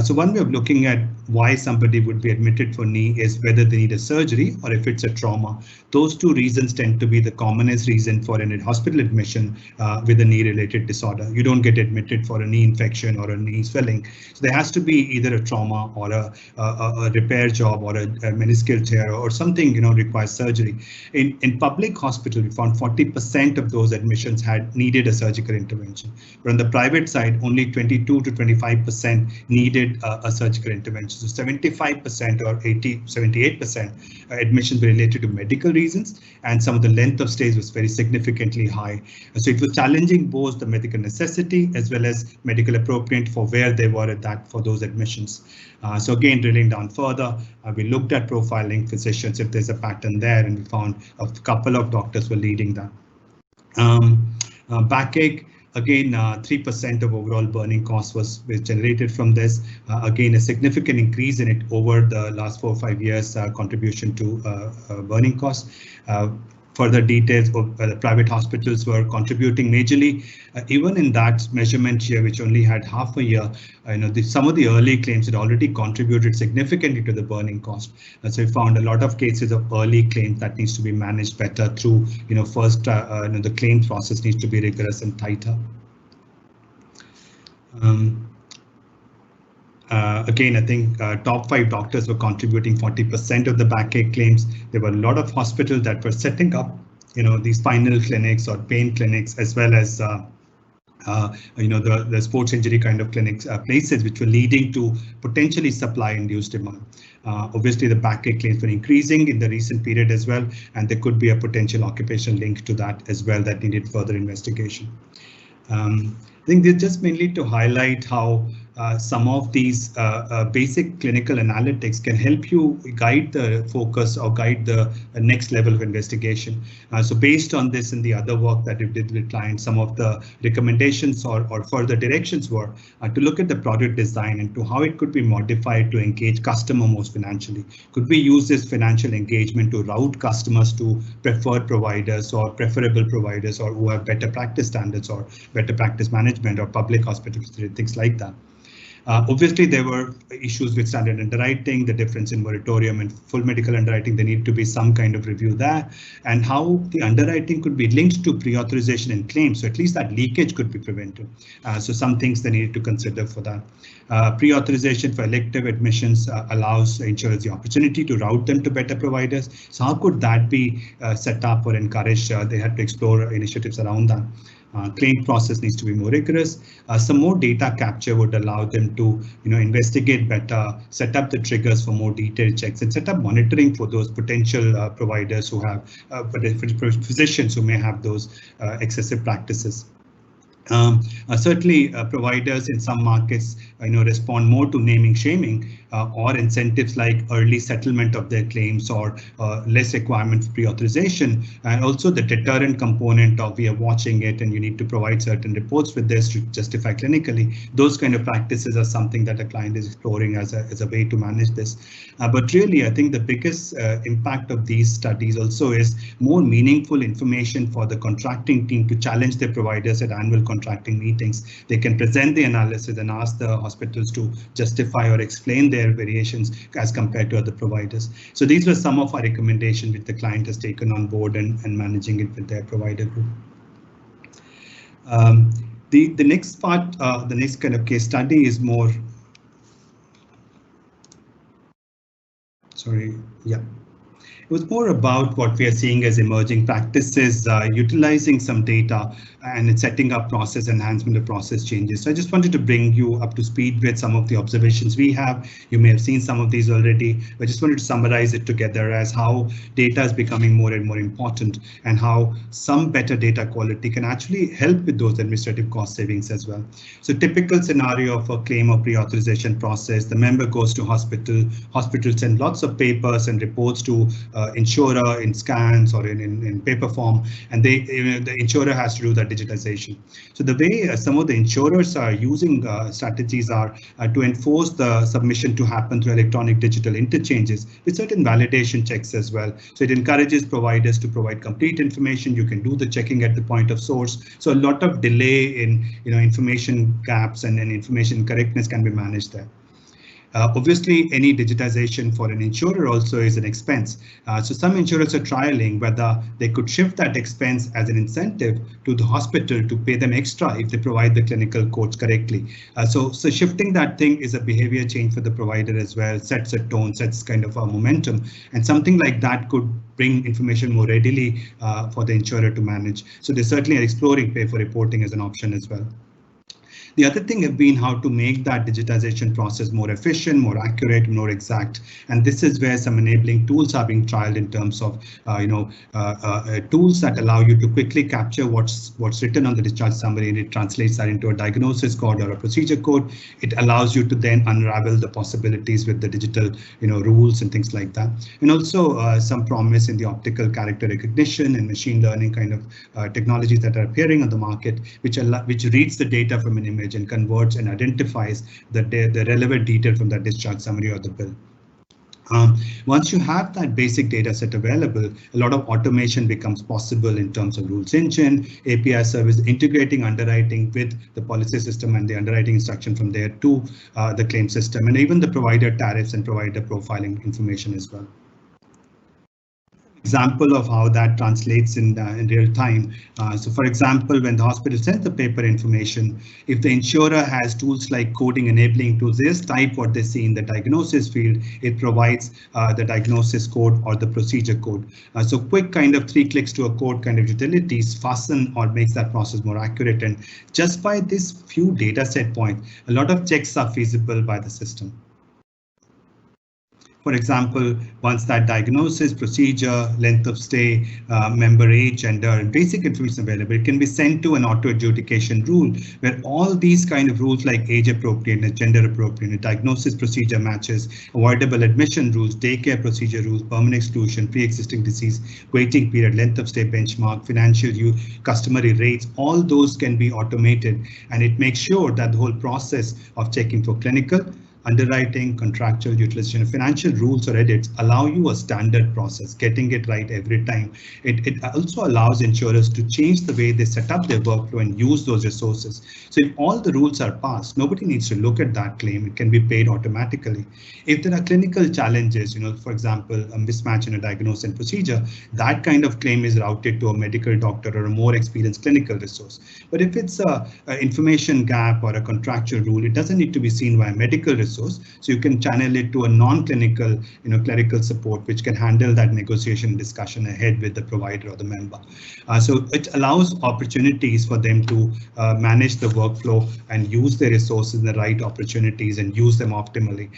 So one way of looking at why somebody would be admitted for knee is whether they need a surgery or if it's a trauma. Those two reasons tend to be the commonest reason for an hospital admission with a knee-related disorder. You don't get admitted for a knee infection or a knee swelling. So there has to be either a trauma or a repair job or a meniscal tear or something, you know, requires surgery. In public hospital, we found 40% of those admissions had needed a surgical intervention. But on the private side, only 22 to 25% needed a surgical intervention. So 75% or 78% admissions were related to medical reasons, and some of the length of stays was very significantly high. So it was challenging both the medical necessity as well as medical appropriate for where they were at that for those admissions. So again, drilling down further, we looked at profiling physicians if there's a pattern there, and we found a couple of doctors were leading that. Backache, again, 3% of overall burning costs was generated from this. Again, a significant increase in it over the last 4 or 5 years contribution to burning costs. Further details of the private hospitals were contributing majorly. Even in that measurement year, which only had half a year, some of the early claims had already contributed significantly to the burning cost. So we found a lot of cases of early claims that needs to be managed better through, first, the claims process needs to be rigorous and tighter. Again, I think top 5 doctors were contributing 40% of the backache claims. There were a lot of hospitals that were setting up, these spinal clinics or pain clinics, as well as the sports injury kind of clinics, places which were leading to potentially supply-induced demand. Obviously, the backache claims were increasing in the recent period as well, and there could be a potential occupational link to that as well that needed further investigation. I think this just mainly to highlight how some of these basic clinical analytics can help you guide the focus or guide the next level of investigation. So based on this and the other work that we did with clients, some of the recommendations or further directions were to look at the product design and to how it could be modified to engage customer most financially. Could we use this financial engagement to route customers to preferred providers or preferable providers, or who have better practice standards or better practice management, or public hospitals, things like that. Obviously, there were issues with standard underwriting, the difference in moratorium and full medical underwriting. There need to be some kind of review there, and how the underwriting could be linked to pre-authorization and claims. So at least that leakage could be prevented. So some things they needed to consider for that. Pre-authorization for elective admissions allows insurers the opportunity to route them to better providers. So how could that be set up or encouraged? They had to explore initiatives around that. Claim process needs to be more rigorous. Some more data capture would allow them to, investigate better, set up the triggers for more detailed checks, and set up monitoring for those potential providers who have physicians who may have those excessive practices. Certainly, providers in some markets, respond more to naming shaming or incentives like early settlement of their claims or less requirement for pre-authorization, and also the deterrent component of we are watching it and you need to provide certain reports with this to justify clinically. Those kind of practices are something that a client is exploring as a way to manage this. But really, I think the biggest impact of these studies also is more meaningful information for the contracting team to challenge their providers at annual contracting meetings. They can present the analysis and ask the hospitals to justify or explain their variations as compared to other providers. So these were some of our recommendations which the client has taken on board and managing it with their provider group. The next part, the next kind of case study is more. It was more about what we are seeing as emerging practices, utilizing some data and setting up process enhancement of process changes. So I just wanted to bring you up to speed with some of the observations we have. You may have seen some of these already. I just wanted to summarize it together as how data is becoming more and more important, and how some better data quality can actually help with those administrative cost savings as well. So typical scenario of a claim or pre-authorization process, the member goes to hospital send lots of papers and reports to insurer in scans or in paper form, and the insurer has to do that digitization. So the way some of the insurers are using strategies are to enforce the submission to happen through electronic digital interchanges with certain validation checks as well. So it encourages providers to provide complete information. You can do the checking at the point of source. So a lot of delay in information gaps and information correctness can be managed there. Obviously, any digitization for an insurer also is an expense. So some insurers are trialing whether they could shift that expense as an incentive to the hospital to pay them extra if they provide the clinical codes correctly. So shifting that thing is a behavior change for the provider as well, sets a tone, sets kind of a momentum, and something like that could bring information more readily for the insurer to manage. So they certainly are exploring pay for reporting as an option as well. The other thing have been how to make that digitization process more efficient, more accurate, more exact. And this is where some enabling tools are being trialed in terms of, tools that allow you to quickly capture what's written on the discharge summary, and it translates that into a diagnosis code or a procedure code. It allows you to then unravel the possibilities with the digital, rules and things like that. And also some promise in the optical character recognition and machine learning kind of technologies that are appearing on the market, which reads the data from an image and converts and identifies the relevant detail from that discharge summary or the bill. Once you have that basic data set available, a lot of automation becomes possible in terms of rules engine, API service, integrating underwriting with the policy system and the underwriting instruction from there to the claim system, and even the provider tariffs and provider profiling information as well. Example of how that translates in real time. So for example, when the hospital sends the paper information, if the insurer has tools like coding enabling tools, they just type what they see in the diagnosis field, it provides the diagnosis code or the procedure code. So quick kind of 3 clicks to a code kind of utilities fasten or makes that process more accurate. And just by this few data set points, a lot of checks are feasible by the system. For example, once that diagnosis, procedure, length of stay, member age, gender, and basic information available, it can be sent to an auto adjudication rule where all these kind of rules like age appropriateness, gender appropriateness, diagnosis procedure matches, avoidable admission rules, daycare procedure rules, permanent exclusion, pre-existing disease, waiting period, length of stay benchmark, financial use, customary rates, all those can be automated, and it makes sure that the whole process of checking for clinical, underwriting, contractual, utilization, financial rules or edits allow you a standard process, getting it right every time. It also allows insurers to change the way they set up their workflow and use those resources. So if all the rules are passed, nobody needs to look at that claim. It can be paid automatically. If there are clinical challenges, for example, a mismatch in a diagnosis and procedure, that kind of claim is routed to a medical doctor or a more experienced clinical resource. But if it's a information gap or a contractual rule, it doesn't need to be seen by a medical resource. So you can channel it to a non-clinical, clerical support, which can handle that negotiation discussion ahead with the provider or the member. So it allows opportunities for them to manage the workflow and use their resources in the right opportunities and use them optimally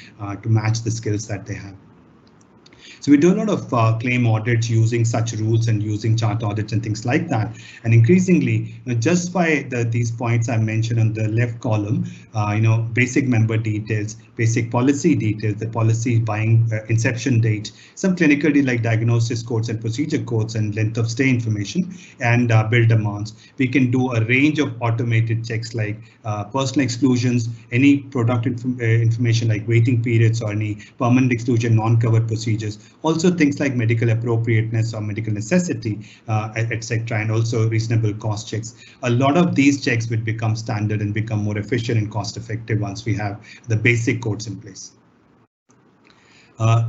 to match the skills that they have. So we do a lot of claim audits using such rules and using chart audits and things like that. And increasingly, just by these points I mentioned on the left column, basic member details, basic policy details, the policy buying inception date, some clinical like diagnosis codes and procedure codes and length of stay information and billed amounts. We can do a range of automated checks like personal exclusions, any product information like waiting periods or any permanent exclusion, non-covered procedures. Also things like medical appropriateness or medical necessity, etc., and also reasonable cost checks. A lot of these checks would become standard and become more efficient and cost effective once we have the basic codes in place.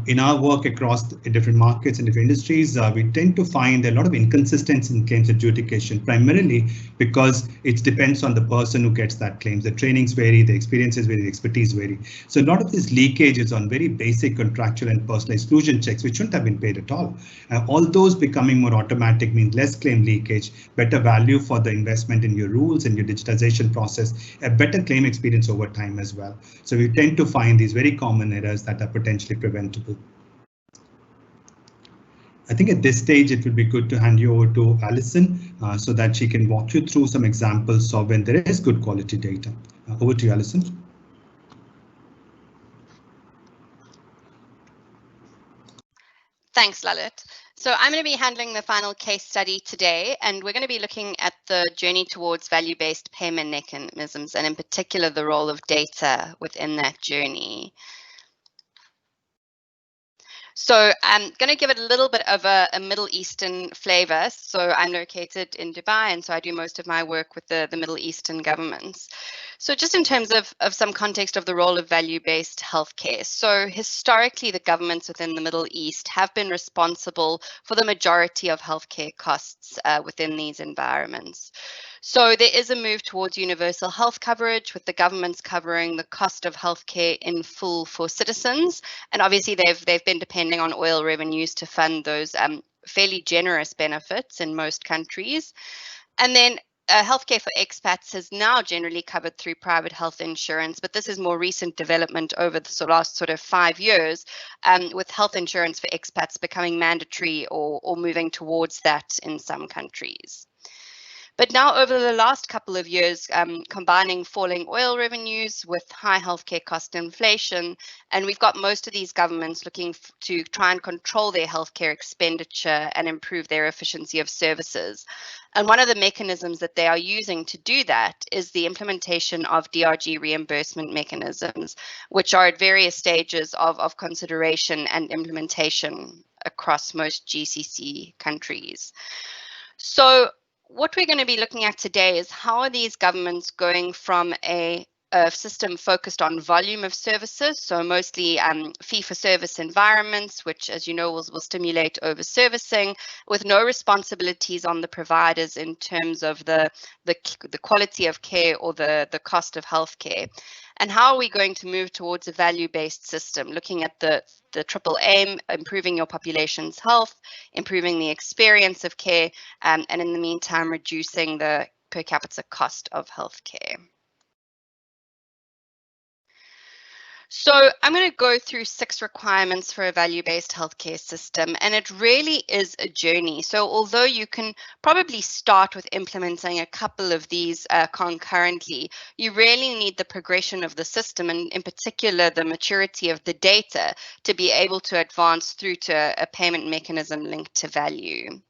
In our work across different markets and different industries, we tend to find a lot of inconsistency in claims adjudication, primarily because it depends on the person who gets that claim. The trainings vary, the experiences vary, the expertise vary. So a lot of this leakage is on very basic contractual and personal exclusion checks, which shouldn't have been paid at all. All those becoming more automatic means less claim leakage, better value for the investment in your rules and your digitization process, a better claim experience over time as well. So we tend to find these very common errors that are potentially preventable. I think at this stage it would be good to hand you over to Alison so that she can walk you through some examples of when there is good quality data. Over to you, Alison. Thanks, Lalit. So I'm going to be handling the final case study today, and we're going to be looking at the journey towards value-based payment mechanisms, and in particular, the role of data within that journey. So I'm going to give it a little bit of a Middle Eastern flavor. So I'm located in Dubai, and so I do most of my work with the Middle Eastern governments. So just in terms of some context of the role of value-based healthcare. So historically, the governments within the Middle East have been responsible for the majority of healthcare costs within these environments. So there is a move towards universal health coverage, with the governments covering the cost of healthcare in full for citizens. And obviously they've been depending on oil revenues to fund those fairly generous benefits in most countries. And then healthcare for expats is now generally covered through private health insurance, but this is more recent development over the last sort of 5 years, with health insurance for expats becoming mandatory or moving towards that in some countries. But now over the last couple of years, combining falling oil revenues with high healthcare cost inflation, and we've got most of these governments looking to try and control their healthcare expenditure and improve their efficiency of services. And one of the mechanisms that they are using to do that is the implementation of DRG reimbursement mechanisms, which are at various stages of consideration and implementation across most GCC countries. So what we're going to be looking at today is how are these governments going from a system focused on volume of services, so mostly fee-for-service environments, which, as you know, will stimulate over-servicing, with no responsibilities on the providers in terms of the quality of care or the cost of healthcare. And how are we going to move towards a value-based system, looking at the triple aim, improving your population's health, improving the experience of care, and in the meantime, reducing the per capita cost of healthcare. So I'm going to go through 6 requirements for a value-based healthcare system, and it really is a journey. So although you can probably start with implementing a couple of these concurrently, you really need the progression of the system, and in particular the maturity of the data, to be able to advance through to a payment mechanism linked to value.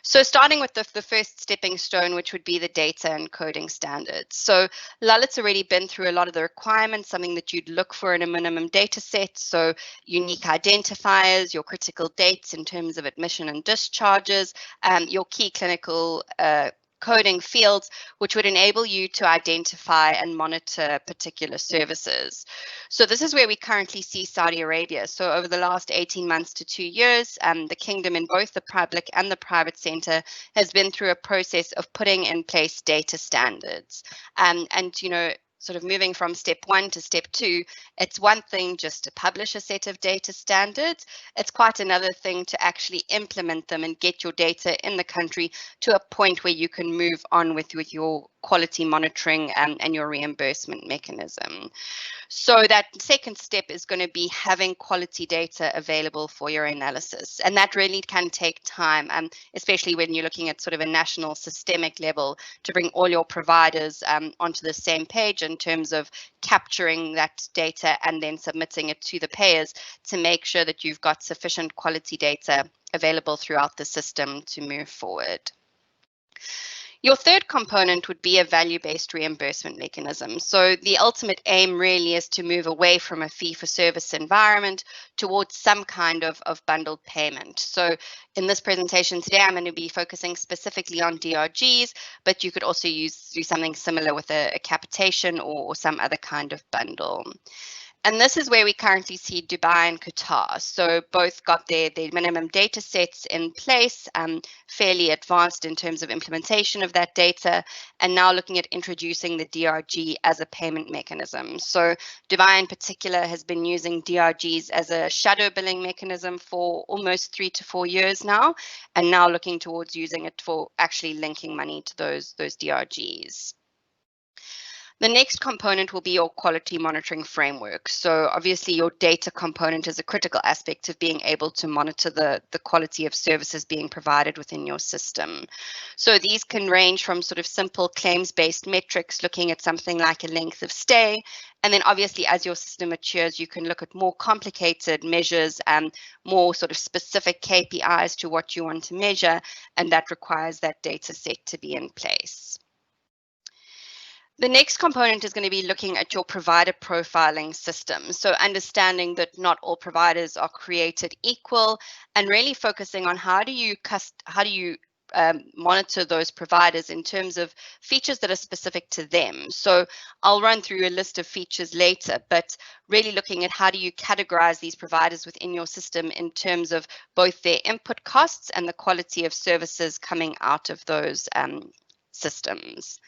So starting with the first stepping stone, which would be the data and coding standards. So Lalit's already been through a lot of the requirements, something that you'd look for in a minimum data set. So unique identifiers, your critical dates in terms of admission and discharges, your key clinical coding fields, which would enable you to identify and monitor particular services. So this is where we currently see Saudi Arabia. So over the last 18 months to 2 years, the kingdom in both the public and the private sector has been through a process of putting in place data standards. And you know, sort of moving from step 1 to step 2, it's one thing just to publish a set of data standards. It's quite another thing to actually implement them and get your data in the country to a point where you can move on with your quality monitoring and your reimbursement mechanism. So that second step is going to be having quality data available for your analysis. And that really can take time, especially when you're looking at sort of a national systemic level, to bring all your providers onto the same page in terms of capturing that data and then submitting it to the payers to make sure that you've got sufficient quality data available throughout the system to move forward. Your third component would be a value-based reimbursement mechanism. So the ultimate aim really is to move away from a fee-for-service environment towards some kind of bundled payment. So in this presentation today, I'm going to be focusing specifically on DRGs, but you could also do something similar with a capitation or some other kind of bundle. And this is where we currently see Dubai and Qatar. So both got their minimum data sets in place, fairly advanced in terms of implementation of that data, and now looking at introducing the DRG as a payment mechanism. So Dubai in particular has been using DRGs as a shadow billing mechanism for almost 3 to 4 years now, and now looking towards using it for actually linking money to those DRGs. The next component will be your quality monitoring framework. So obviously your data component is a critical aspect of being able to monitor the quality of services being provided within your system. So these can range from sort of simple claims-based metrics, looking at something like a length of stay. And then obviously as your system matures, you can look at more complicated measures and more sort of specific KPIs to what you want to measure. And that requires that data set to be in place. The next component is going to be looking at your provider profiling system. So understanding that not all providers are created equal, and really focusing on how do you monitor those providers in terms of features that are specific to them. So I'll run through a list of features later, but really looking at how do you categorize these providers within your system in terms of both their input costs and the quality of services coming out of those systems.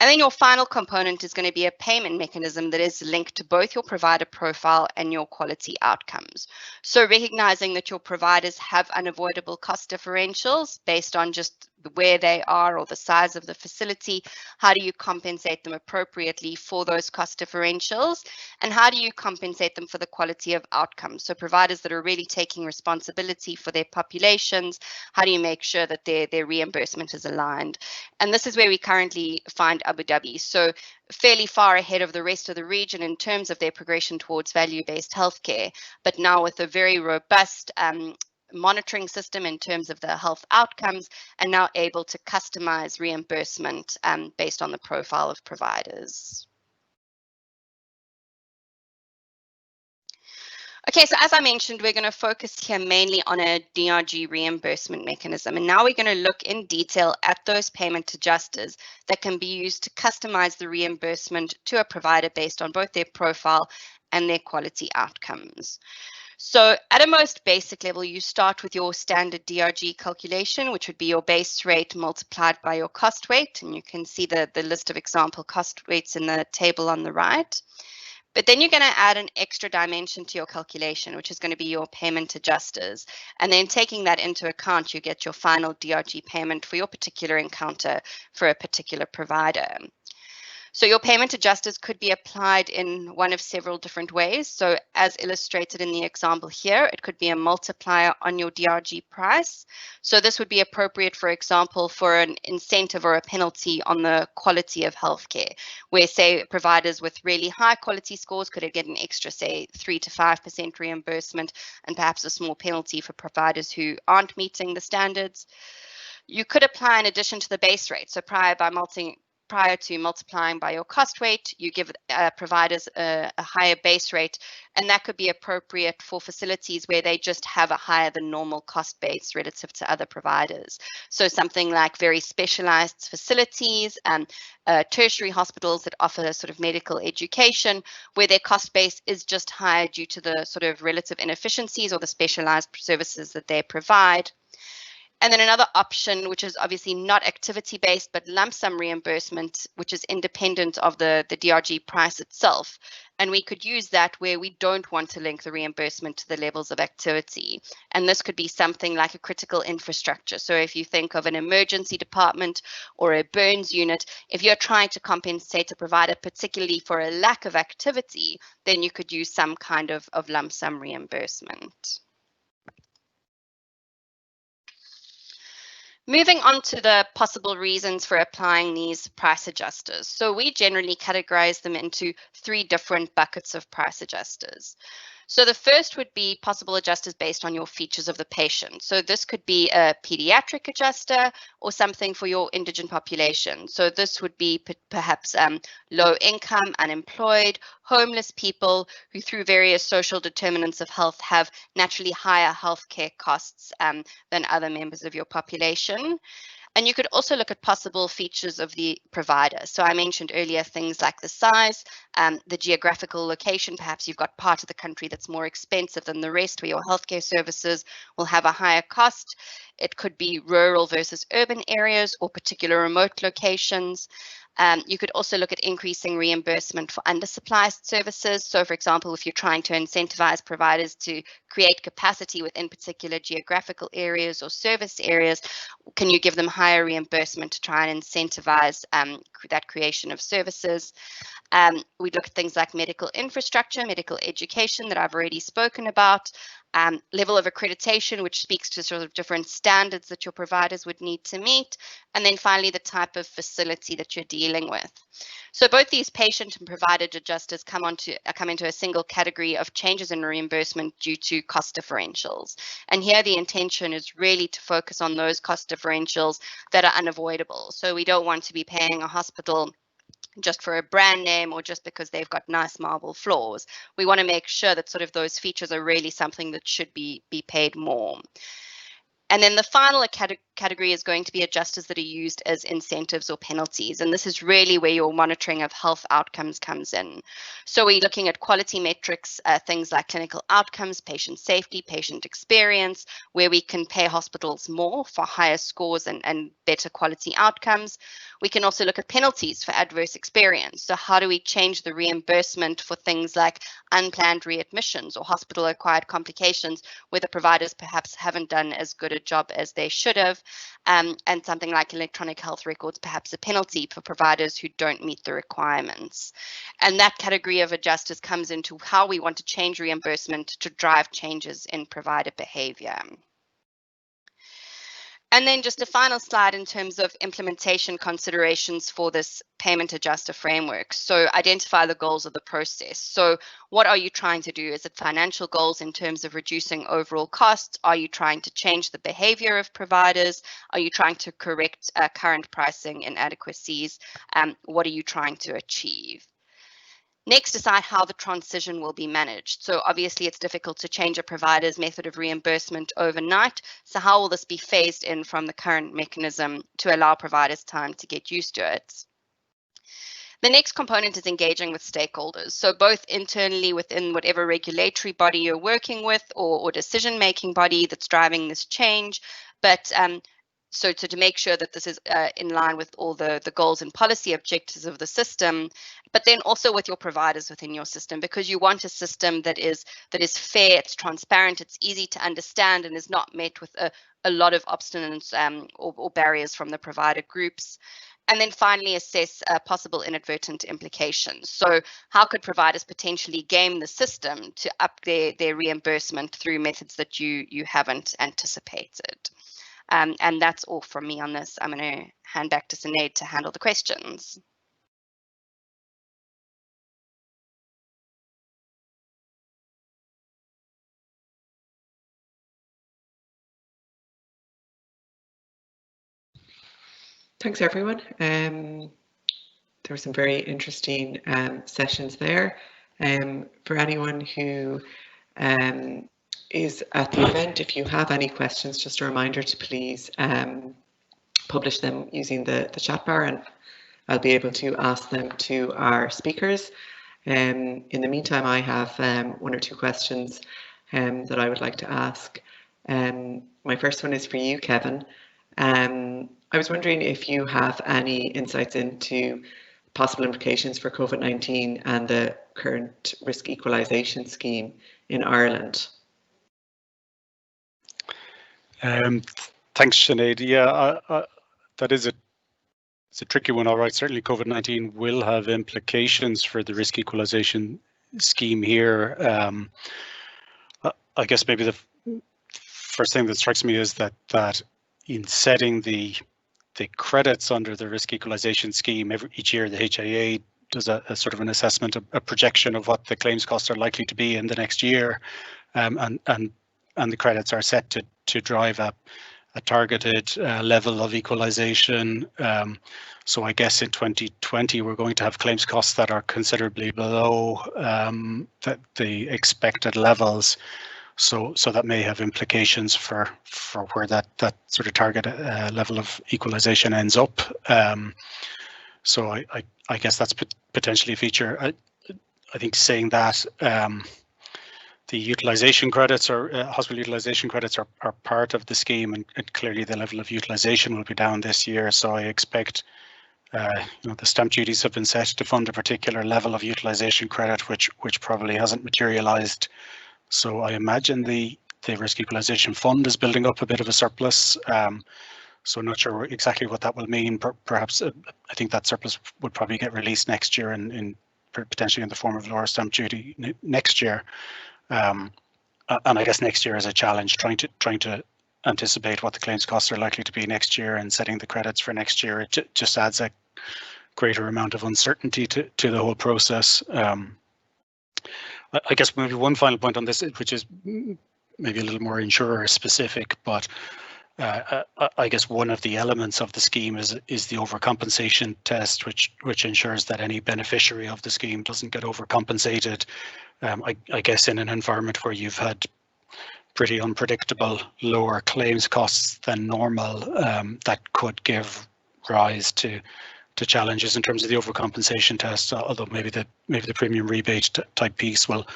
And then your final component is going to be a payment mechanism that is linked to both your provider profile and your quality outcomes. So recognizing that your providers have unavoidable cost differentials based on just where they are or the size of the facility, how do you compensate them appropriately for those cost differentials? And how do you compensate them for the quality of outcomes? So providers that are really taking responsibility for their populations, how do you make sure that their reimbursement is aligned? And this is where we currently find Abu Dhabi. So fairly far ahead of the rest of the region in terms of their progression towards value-based healthcare, but now with a very robust monitoring system in terms of the health outcomes, and now able to customize reimbursement based on the profile of providers. Okay, so as I mentioned, we're going to focus here mainly on a DRG reimbursement mechanism. And now we're going to look in detail at those payment adjusters that can be used to customize the reimbursement to a provider based on both their profile and their quality outcomes. So at a most basic level, you start with your standard DRG calculation, which would be your base rate multiplied by your cost weight. And you can see the list of example cost weights in the table on the right. But then you're going to add an extra dimension to your calculation, which is going to be your payment adjusters. And then taking that into account, you get your final DRG payment for your particular encounter for a particular provider. So your payment adjusters could be applied in one of several different ways. So as illustrated in the example here, it could be a multiplier on your DRG price. So this would be appropriate, for example, for an incentive or a penalty on the quality of healthcare, where say providers with really high quality scores could get an extra, say, 3 to 5% reimbursement, and perhaps a small penalty for providers who aren't meeting the standards. You could apply in addition to the base rate. So prior to multiplying by your cost weight, you give providers a higher base rate, and that could be appropriate for facilities where they just have a higher than normal cost base relative to other providers. So something like very specialized facilities and tertiary hospitals that offer sort of medical education, where their cost base is just higher due to the sort of relative inefficiencies or the specialized services that they provide. And then another option, which is obviously not activity-based, but lump sum reimbursement, which is independent of the DRG price itself. And we could use that where we don't want to link the reimbursement to the levels of activity. And this could be something like a critical infrastructure. So if you think of an emergency department or a burns unit, if you're trying to compensate a provider, particularly for a lack of activity, then you could use some kind of lump sum reimbursement. Moving on to the possible reasons for applying these price adjusters. So we generally categorize them into 3 different buckets of price adjusters. So the first would be possible adjusters based on your features of the patient. So this could be a pediatric adjuster or something for your indigent population. So this would be perhaps low income, unemployed, homeless people who through various social determinants of health have naturally higher healthcare costs than other members of your population. And you could also look at possible features of the provider. So I mentioned earlier things like the size, the geographical location. Perhaps you've got part of the country that's more expensive than the rest, where your healthcare services will have a higher cost. It could be rural versus urban areas or particular remote locations. You could also look at increasing reimbursement for undersupplied services. So for example, if you're trying to incentivize providers to create capacity within particular geographical areas or service areas, can you give them higher reimbursement to try and incentivize that creation of services? We look at things like medical infrastructure, medical education that I've already spoken about, level of accreditation, which speaks to sort of different standards that your providers would need to meet, and then finally the type of facility that you're dealing with. So both these patient and provider adjusters come into a single category of changes in reimbursement due to cost differentials. And here the intention is really to focus on those cost differentials that are unavoidable. So we don't want to be paying a hospital just for a brand name or just because they've got nice marble floors. We want to make sure that sort of those features are really something that should be paid more. And then the final category is going to be adjusters that are used as incentives or penalties. And this is really where your monitoring of health outcomes comes in. So we're looking at quality metrics, things like clinical outcomes, patient safety, patient experience, where we can pay hospitals more for higher scores and better quality outcomes. We can also look at penalties for adverse experience. So how do we change the reimbursement for things like unplanned readmissions or hospital-acquired complications where the providers perhaps haven't done as good a job as they should have, and something like electronic health records, perhaps a penalty for providers who don't meet the requirements. And that category of adjusters comes into how we want to change reimbursement to drive changes in provider behavior. And then just a final slide in terms of implementation considerations for this payment adjuster framework. So identify the goals of the process. So what are you trying to do? Is it financial goals in terms of reducing overall costs? Are you trying to change the behavior of providers? Are you trying to correct current pricing inadequacies? What are you trying to achieve? Next, decide how the transition will be managed. So obviously it's difficult to change a provider's method of reimbursement overnight. So how will this be phased in from the current mechanism to allow providers time to get used to it? The next component is engaging with stakeholders. So both internally within whatever regulatory body you're working with or decision-making body that's driving this change, but so to make sure that this is in line with all the goals and policy objectives of the system, but then also with your providers within your system, because you want a system that is fair, it's transparent, it's easy to understand, and is not met with a lot of obstinance or barriers from the provider groups. And then finally, assess possible inadvertent implications. So how could providers potentially game the system to up their reimbursement through methods that you haven't anticipated? And that's all from me on this. I'm going to hand back to Sinead to handle the questions. Thanks, everyone. There were some very interesting sessions there. For anyone who is at the event, if you have any questions, just a reminder to please publish them using the chat bar, and I'll be able to ask them to our speakers. In the meantime, I have one or two questions that I would like to ask. My first one is for you, Kevin. I was wondering if you have any insights into possible implications for COVID-19 and the current risk equalisation scheme in Ireland. Thanks, Sinead. Yeah, that is it's a tricky one. All right, certainly COVID-19 will have implications for the risk equalisation scheme here. I guess maybe the first thing that strikes me is that in setting the credits under the risk equalisation scheme, each year the HIA does a sort of an assessment, a projection of what the claims costs are likely to be in the next year, and the credits are set to drive a targeted level of equalisation. So I guess in 2020 we're going to have claims costs that are considerably below the expected levels. So that may have implications for where that sort of target level of equalisation ends up. So I guess that's potentially a feature. I think saying that the utilisation credits or hospital utilisation credits are part of the scheme, and clearly the level of utilisation will be down this year. So I expect the stamp duties have been set to fund a particular level of utilisation credit, which probably hasn't materialised. So I imagine the risk equalisation fund is building up a bit of a surplus. So not sure exactly what that will mean. Perhaps I think that surplus would probably get released next year, in potentially in the form of lower stamp duty next year. And I guess next year is a challenge, trying to anticipate what the claims costs are likely to be next year and setting the credits for next year. It just adds a greater amount of uncertainty to the whole process. I guess maybe one final point on this, which is maybe a little more insurer specific, but I guess one of the elements of the scheme is the overcompensation test, which ensures that any beneficiary of the scheme doesn't get overcompensated. I guess in an environment where you've had pretty unpredictable lower claims costs than normal, that could give rise to challenges in terms of the overcompensation test. Although maybe the premium rebate type piece will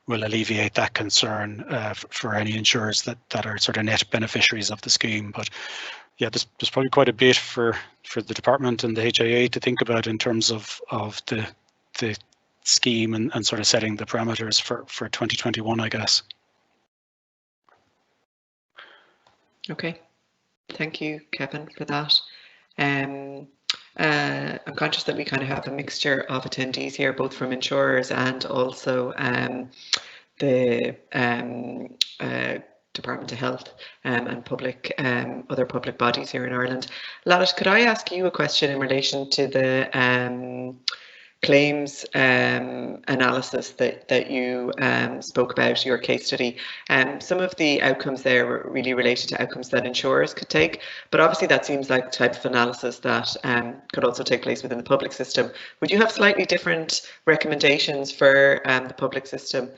alleviate that concern for any insurers that are sort of net beneficiaries of the scheme. But yeah, there's probably quite a bit for the department and the HIA to think about in terms of the scheme and sort of setting the parameters for 2021, I guess. Okay, thank you, Kevin, for that. I'm conscious that we kind of have a mixture of attendees here, both from insurers and also the Department of Health and public other public bodies here in Ireland. Lalith, could I ask you a question in relation to the claims analysis that you spoke about, your case study? Some of the outcomes there were really related to outcomes that insurers could take, but obviously that seems like the type of analysis that could also take place within the public system. Would you have slightly different recommendations for the public system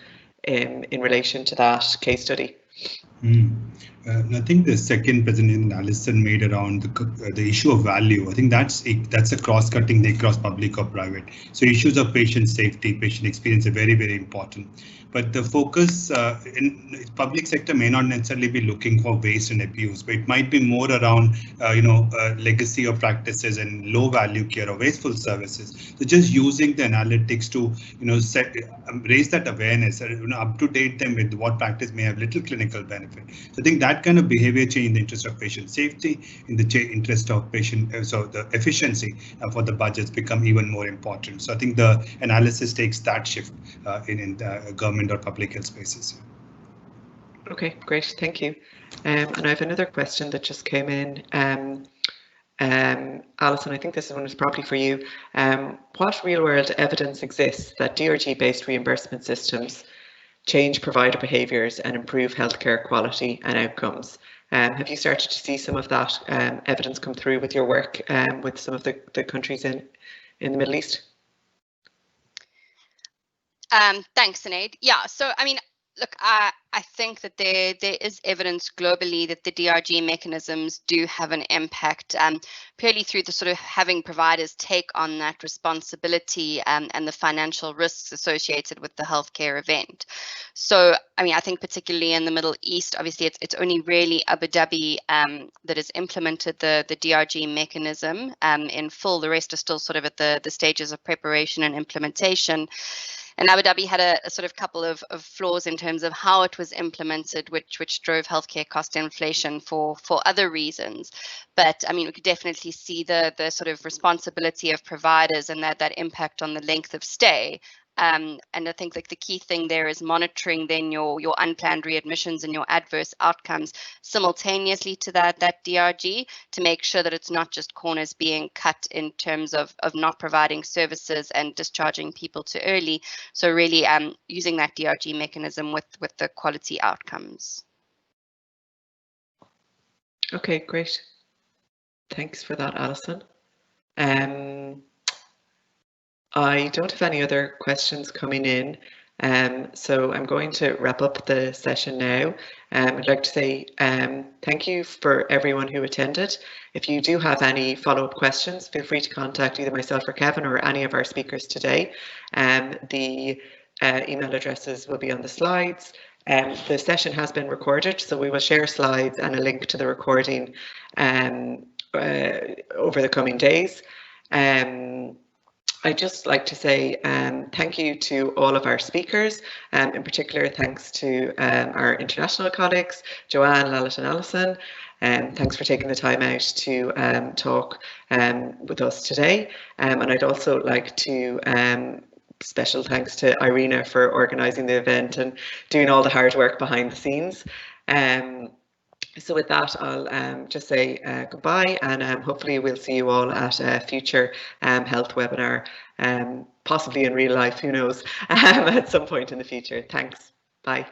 in relation to that case study? I think the second presentation Alison made around the issue of value, I think that's a cross-cutting thing across public or private. So issues of patient safety, patient experience are very, very important. But the focus in public sector may not necessarily be looking for waste and abuse, but it might be more around legacy of practices and low value care or wasteful services. So just using the analytics to raise that awareness, up to date them with what practice may have little clinical benefit. So I think that kind of behavior change in the interest of patient safety, in the interest of patient, so the efficiency for the budgets become even more important. So I think the analysis takes that shift in government or public health spaces. Okay, great, thank you. And I have another question that just came in. Alison, I think this one is probably for you. What real-world evidence exists that DRG-based reimbursement systems change provider behaviours and improve healthcare quality and outcomes? Have you started to see some of that evidence come through with your work with some of the countries in the Middle East? Thanks, Sinead. Yeah, so I mean, look, I think that there is evidence globally that the DRG mechanisms do have an impact, purely through the sort of having providers take on that responsibility and the financial risks associated with the healthcare event. So, I mean, I think particularly in the Middle East, obviously it's only really Abu Dhabi that has implemented the DRG mechanism in full. The rest are still sort of at the stages of preparation and implementation. And Abu Dhabi had a sort of couple of flaws in terms of how it was implemented, which drove healthcare cost inflation for other reasons. But I mean, we could definitely see the sort of responsibility of providers and that impact on the length of stay. And I think like the key thing there is monitoring then your unplanned readmissions and your adverse outcomes simultaneously to that DRG to make sure that it's not just corners being cut in terms of not providing services and discharging people too early. So really using that DRG mechanism with the quality outcomes. Okay, great. Thanks for that, Alison. I don't have any other questions coming in, so I'm going to wrap up the session now. I'd like to say thank you for everyone who attended. If you do have any follow-up questions, feel free to contact either myself or Kevin or any of our speakers today. The email addresses will be on the slides. The session has been recorded, so we will share slides and a link to the recording over the coming days. I'd just like to say thank you to all of our speakers. In particular, thanks to our international colleagues, Joanne, Lalit and Alison. Thanks for taking the time out to talk with us today. And I'd also like to special thanks to Irina for organising the event and doing all the hard work behind the scenes. So with that, I'll just say goodbye, and hopefully we'll see you all at a future health webinar, possibly in real life, who knows, at some point in the future. Thanks. Bye.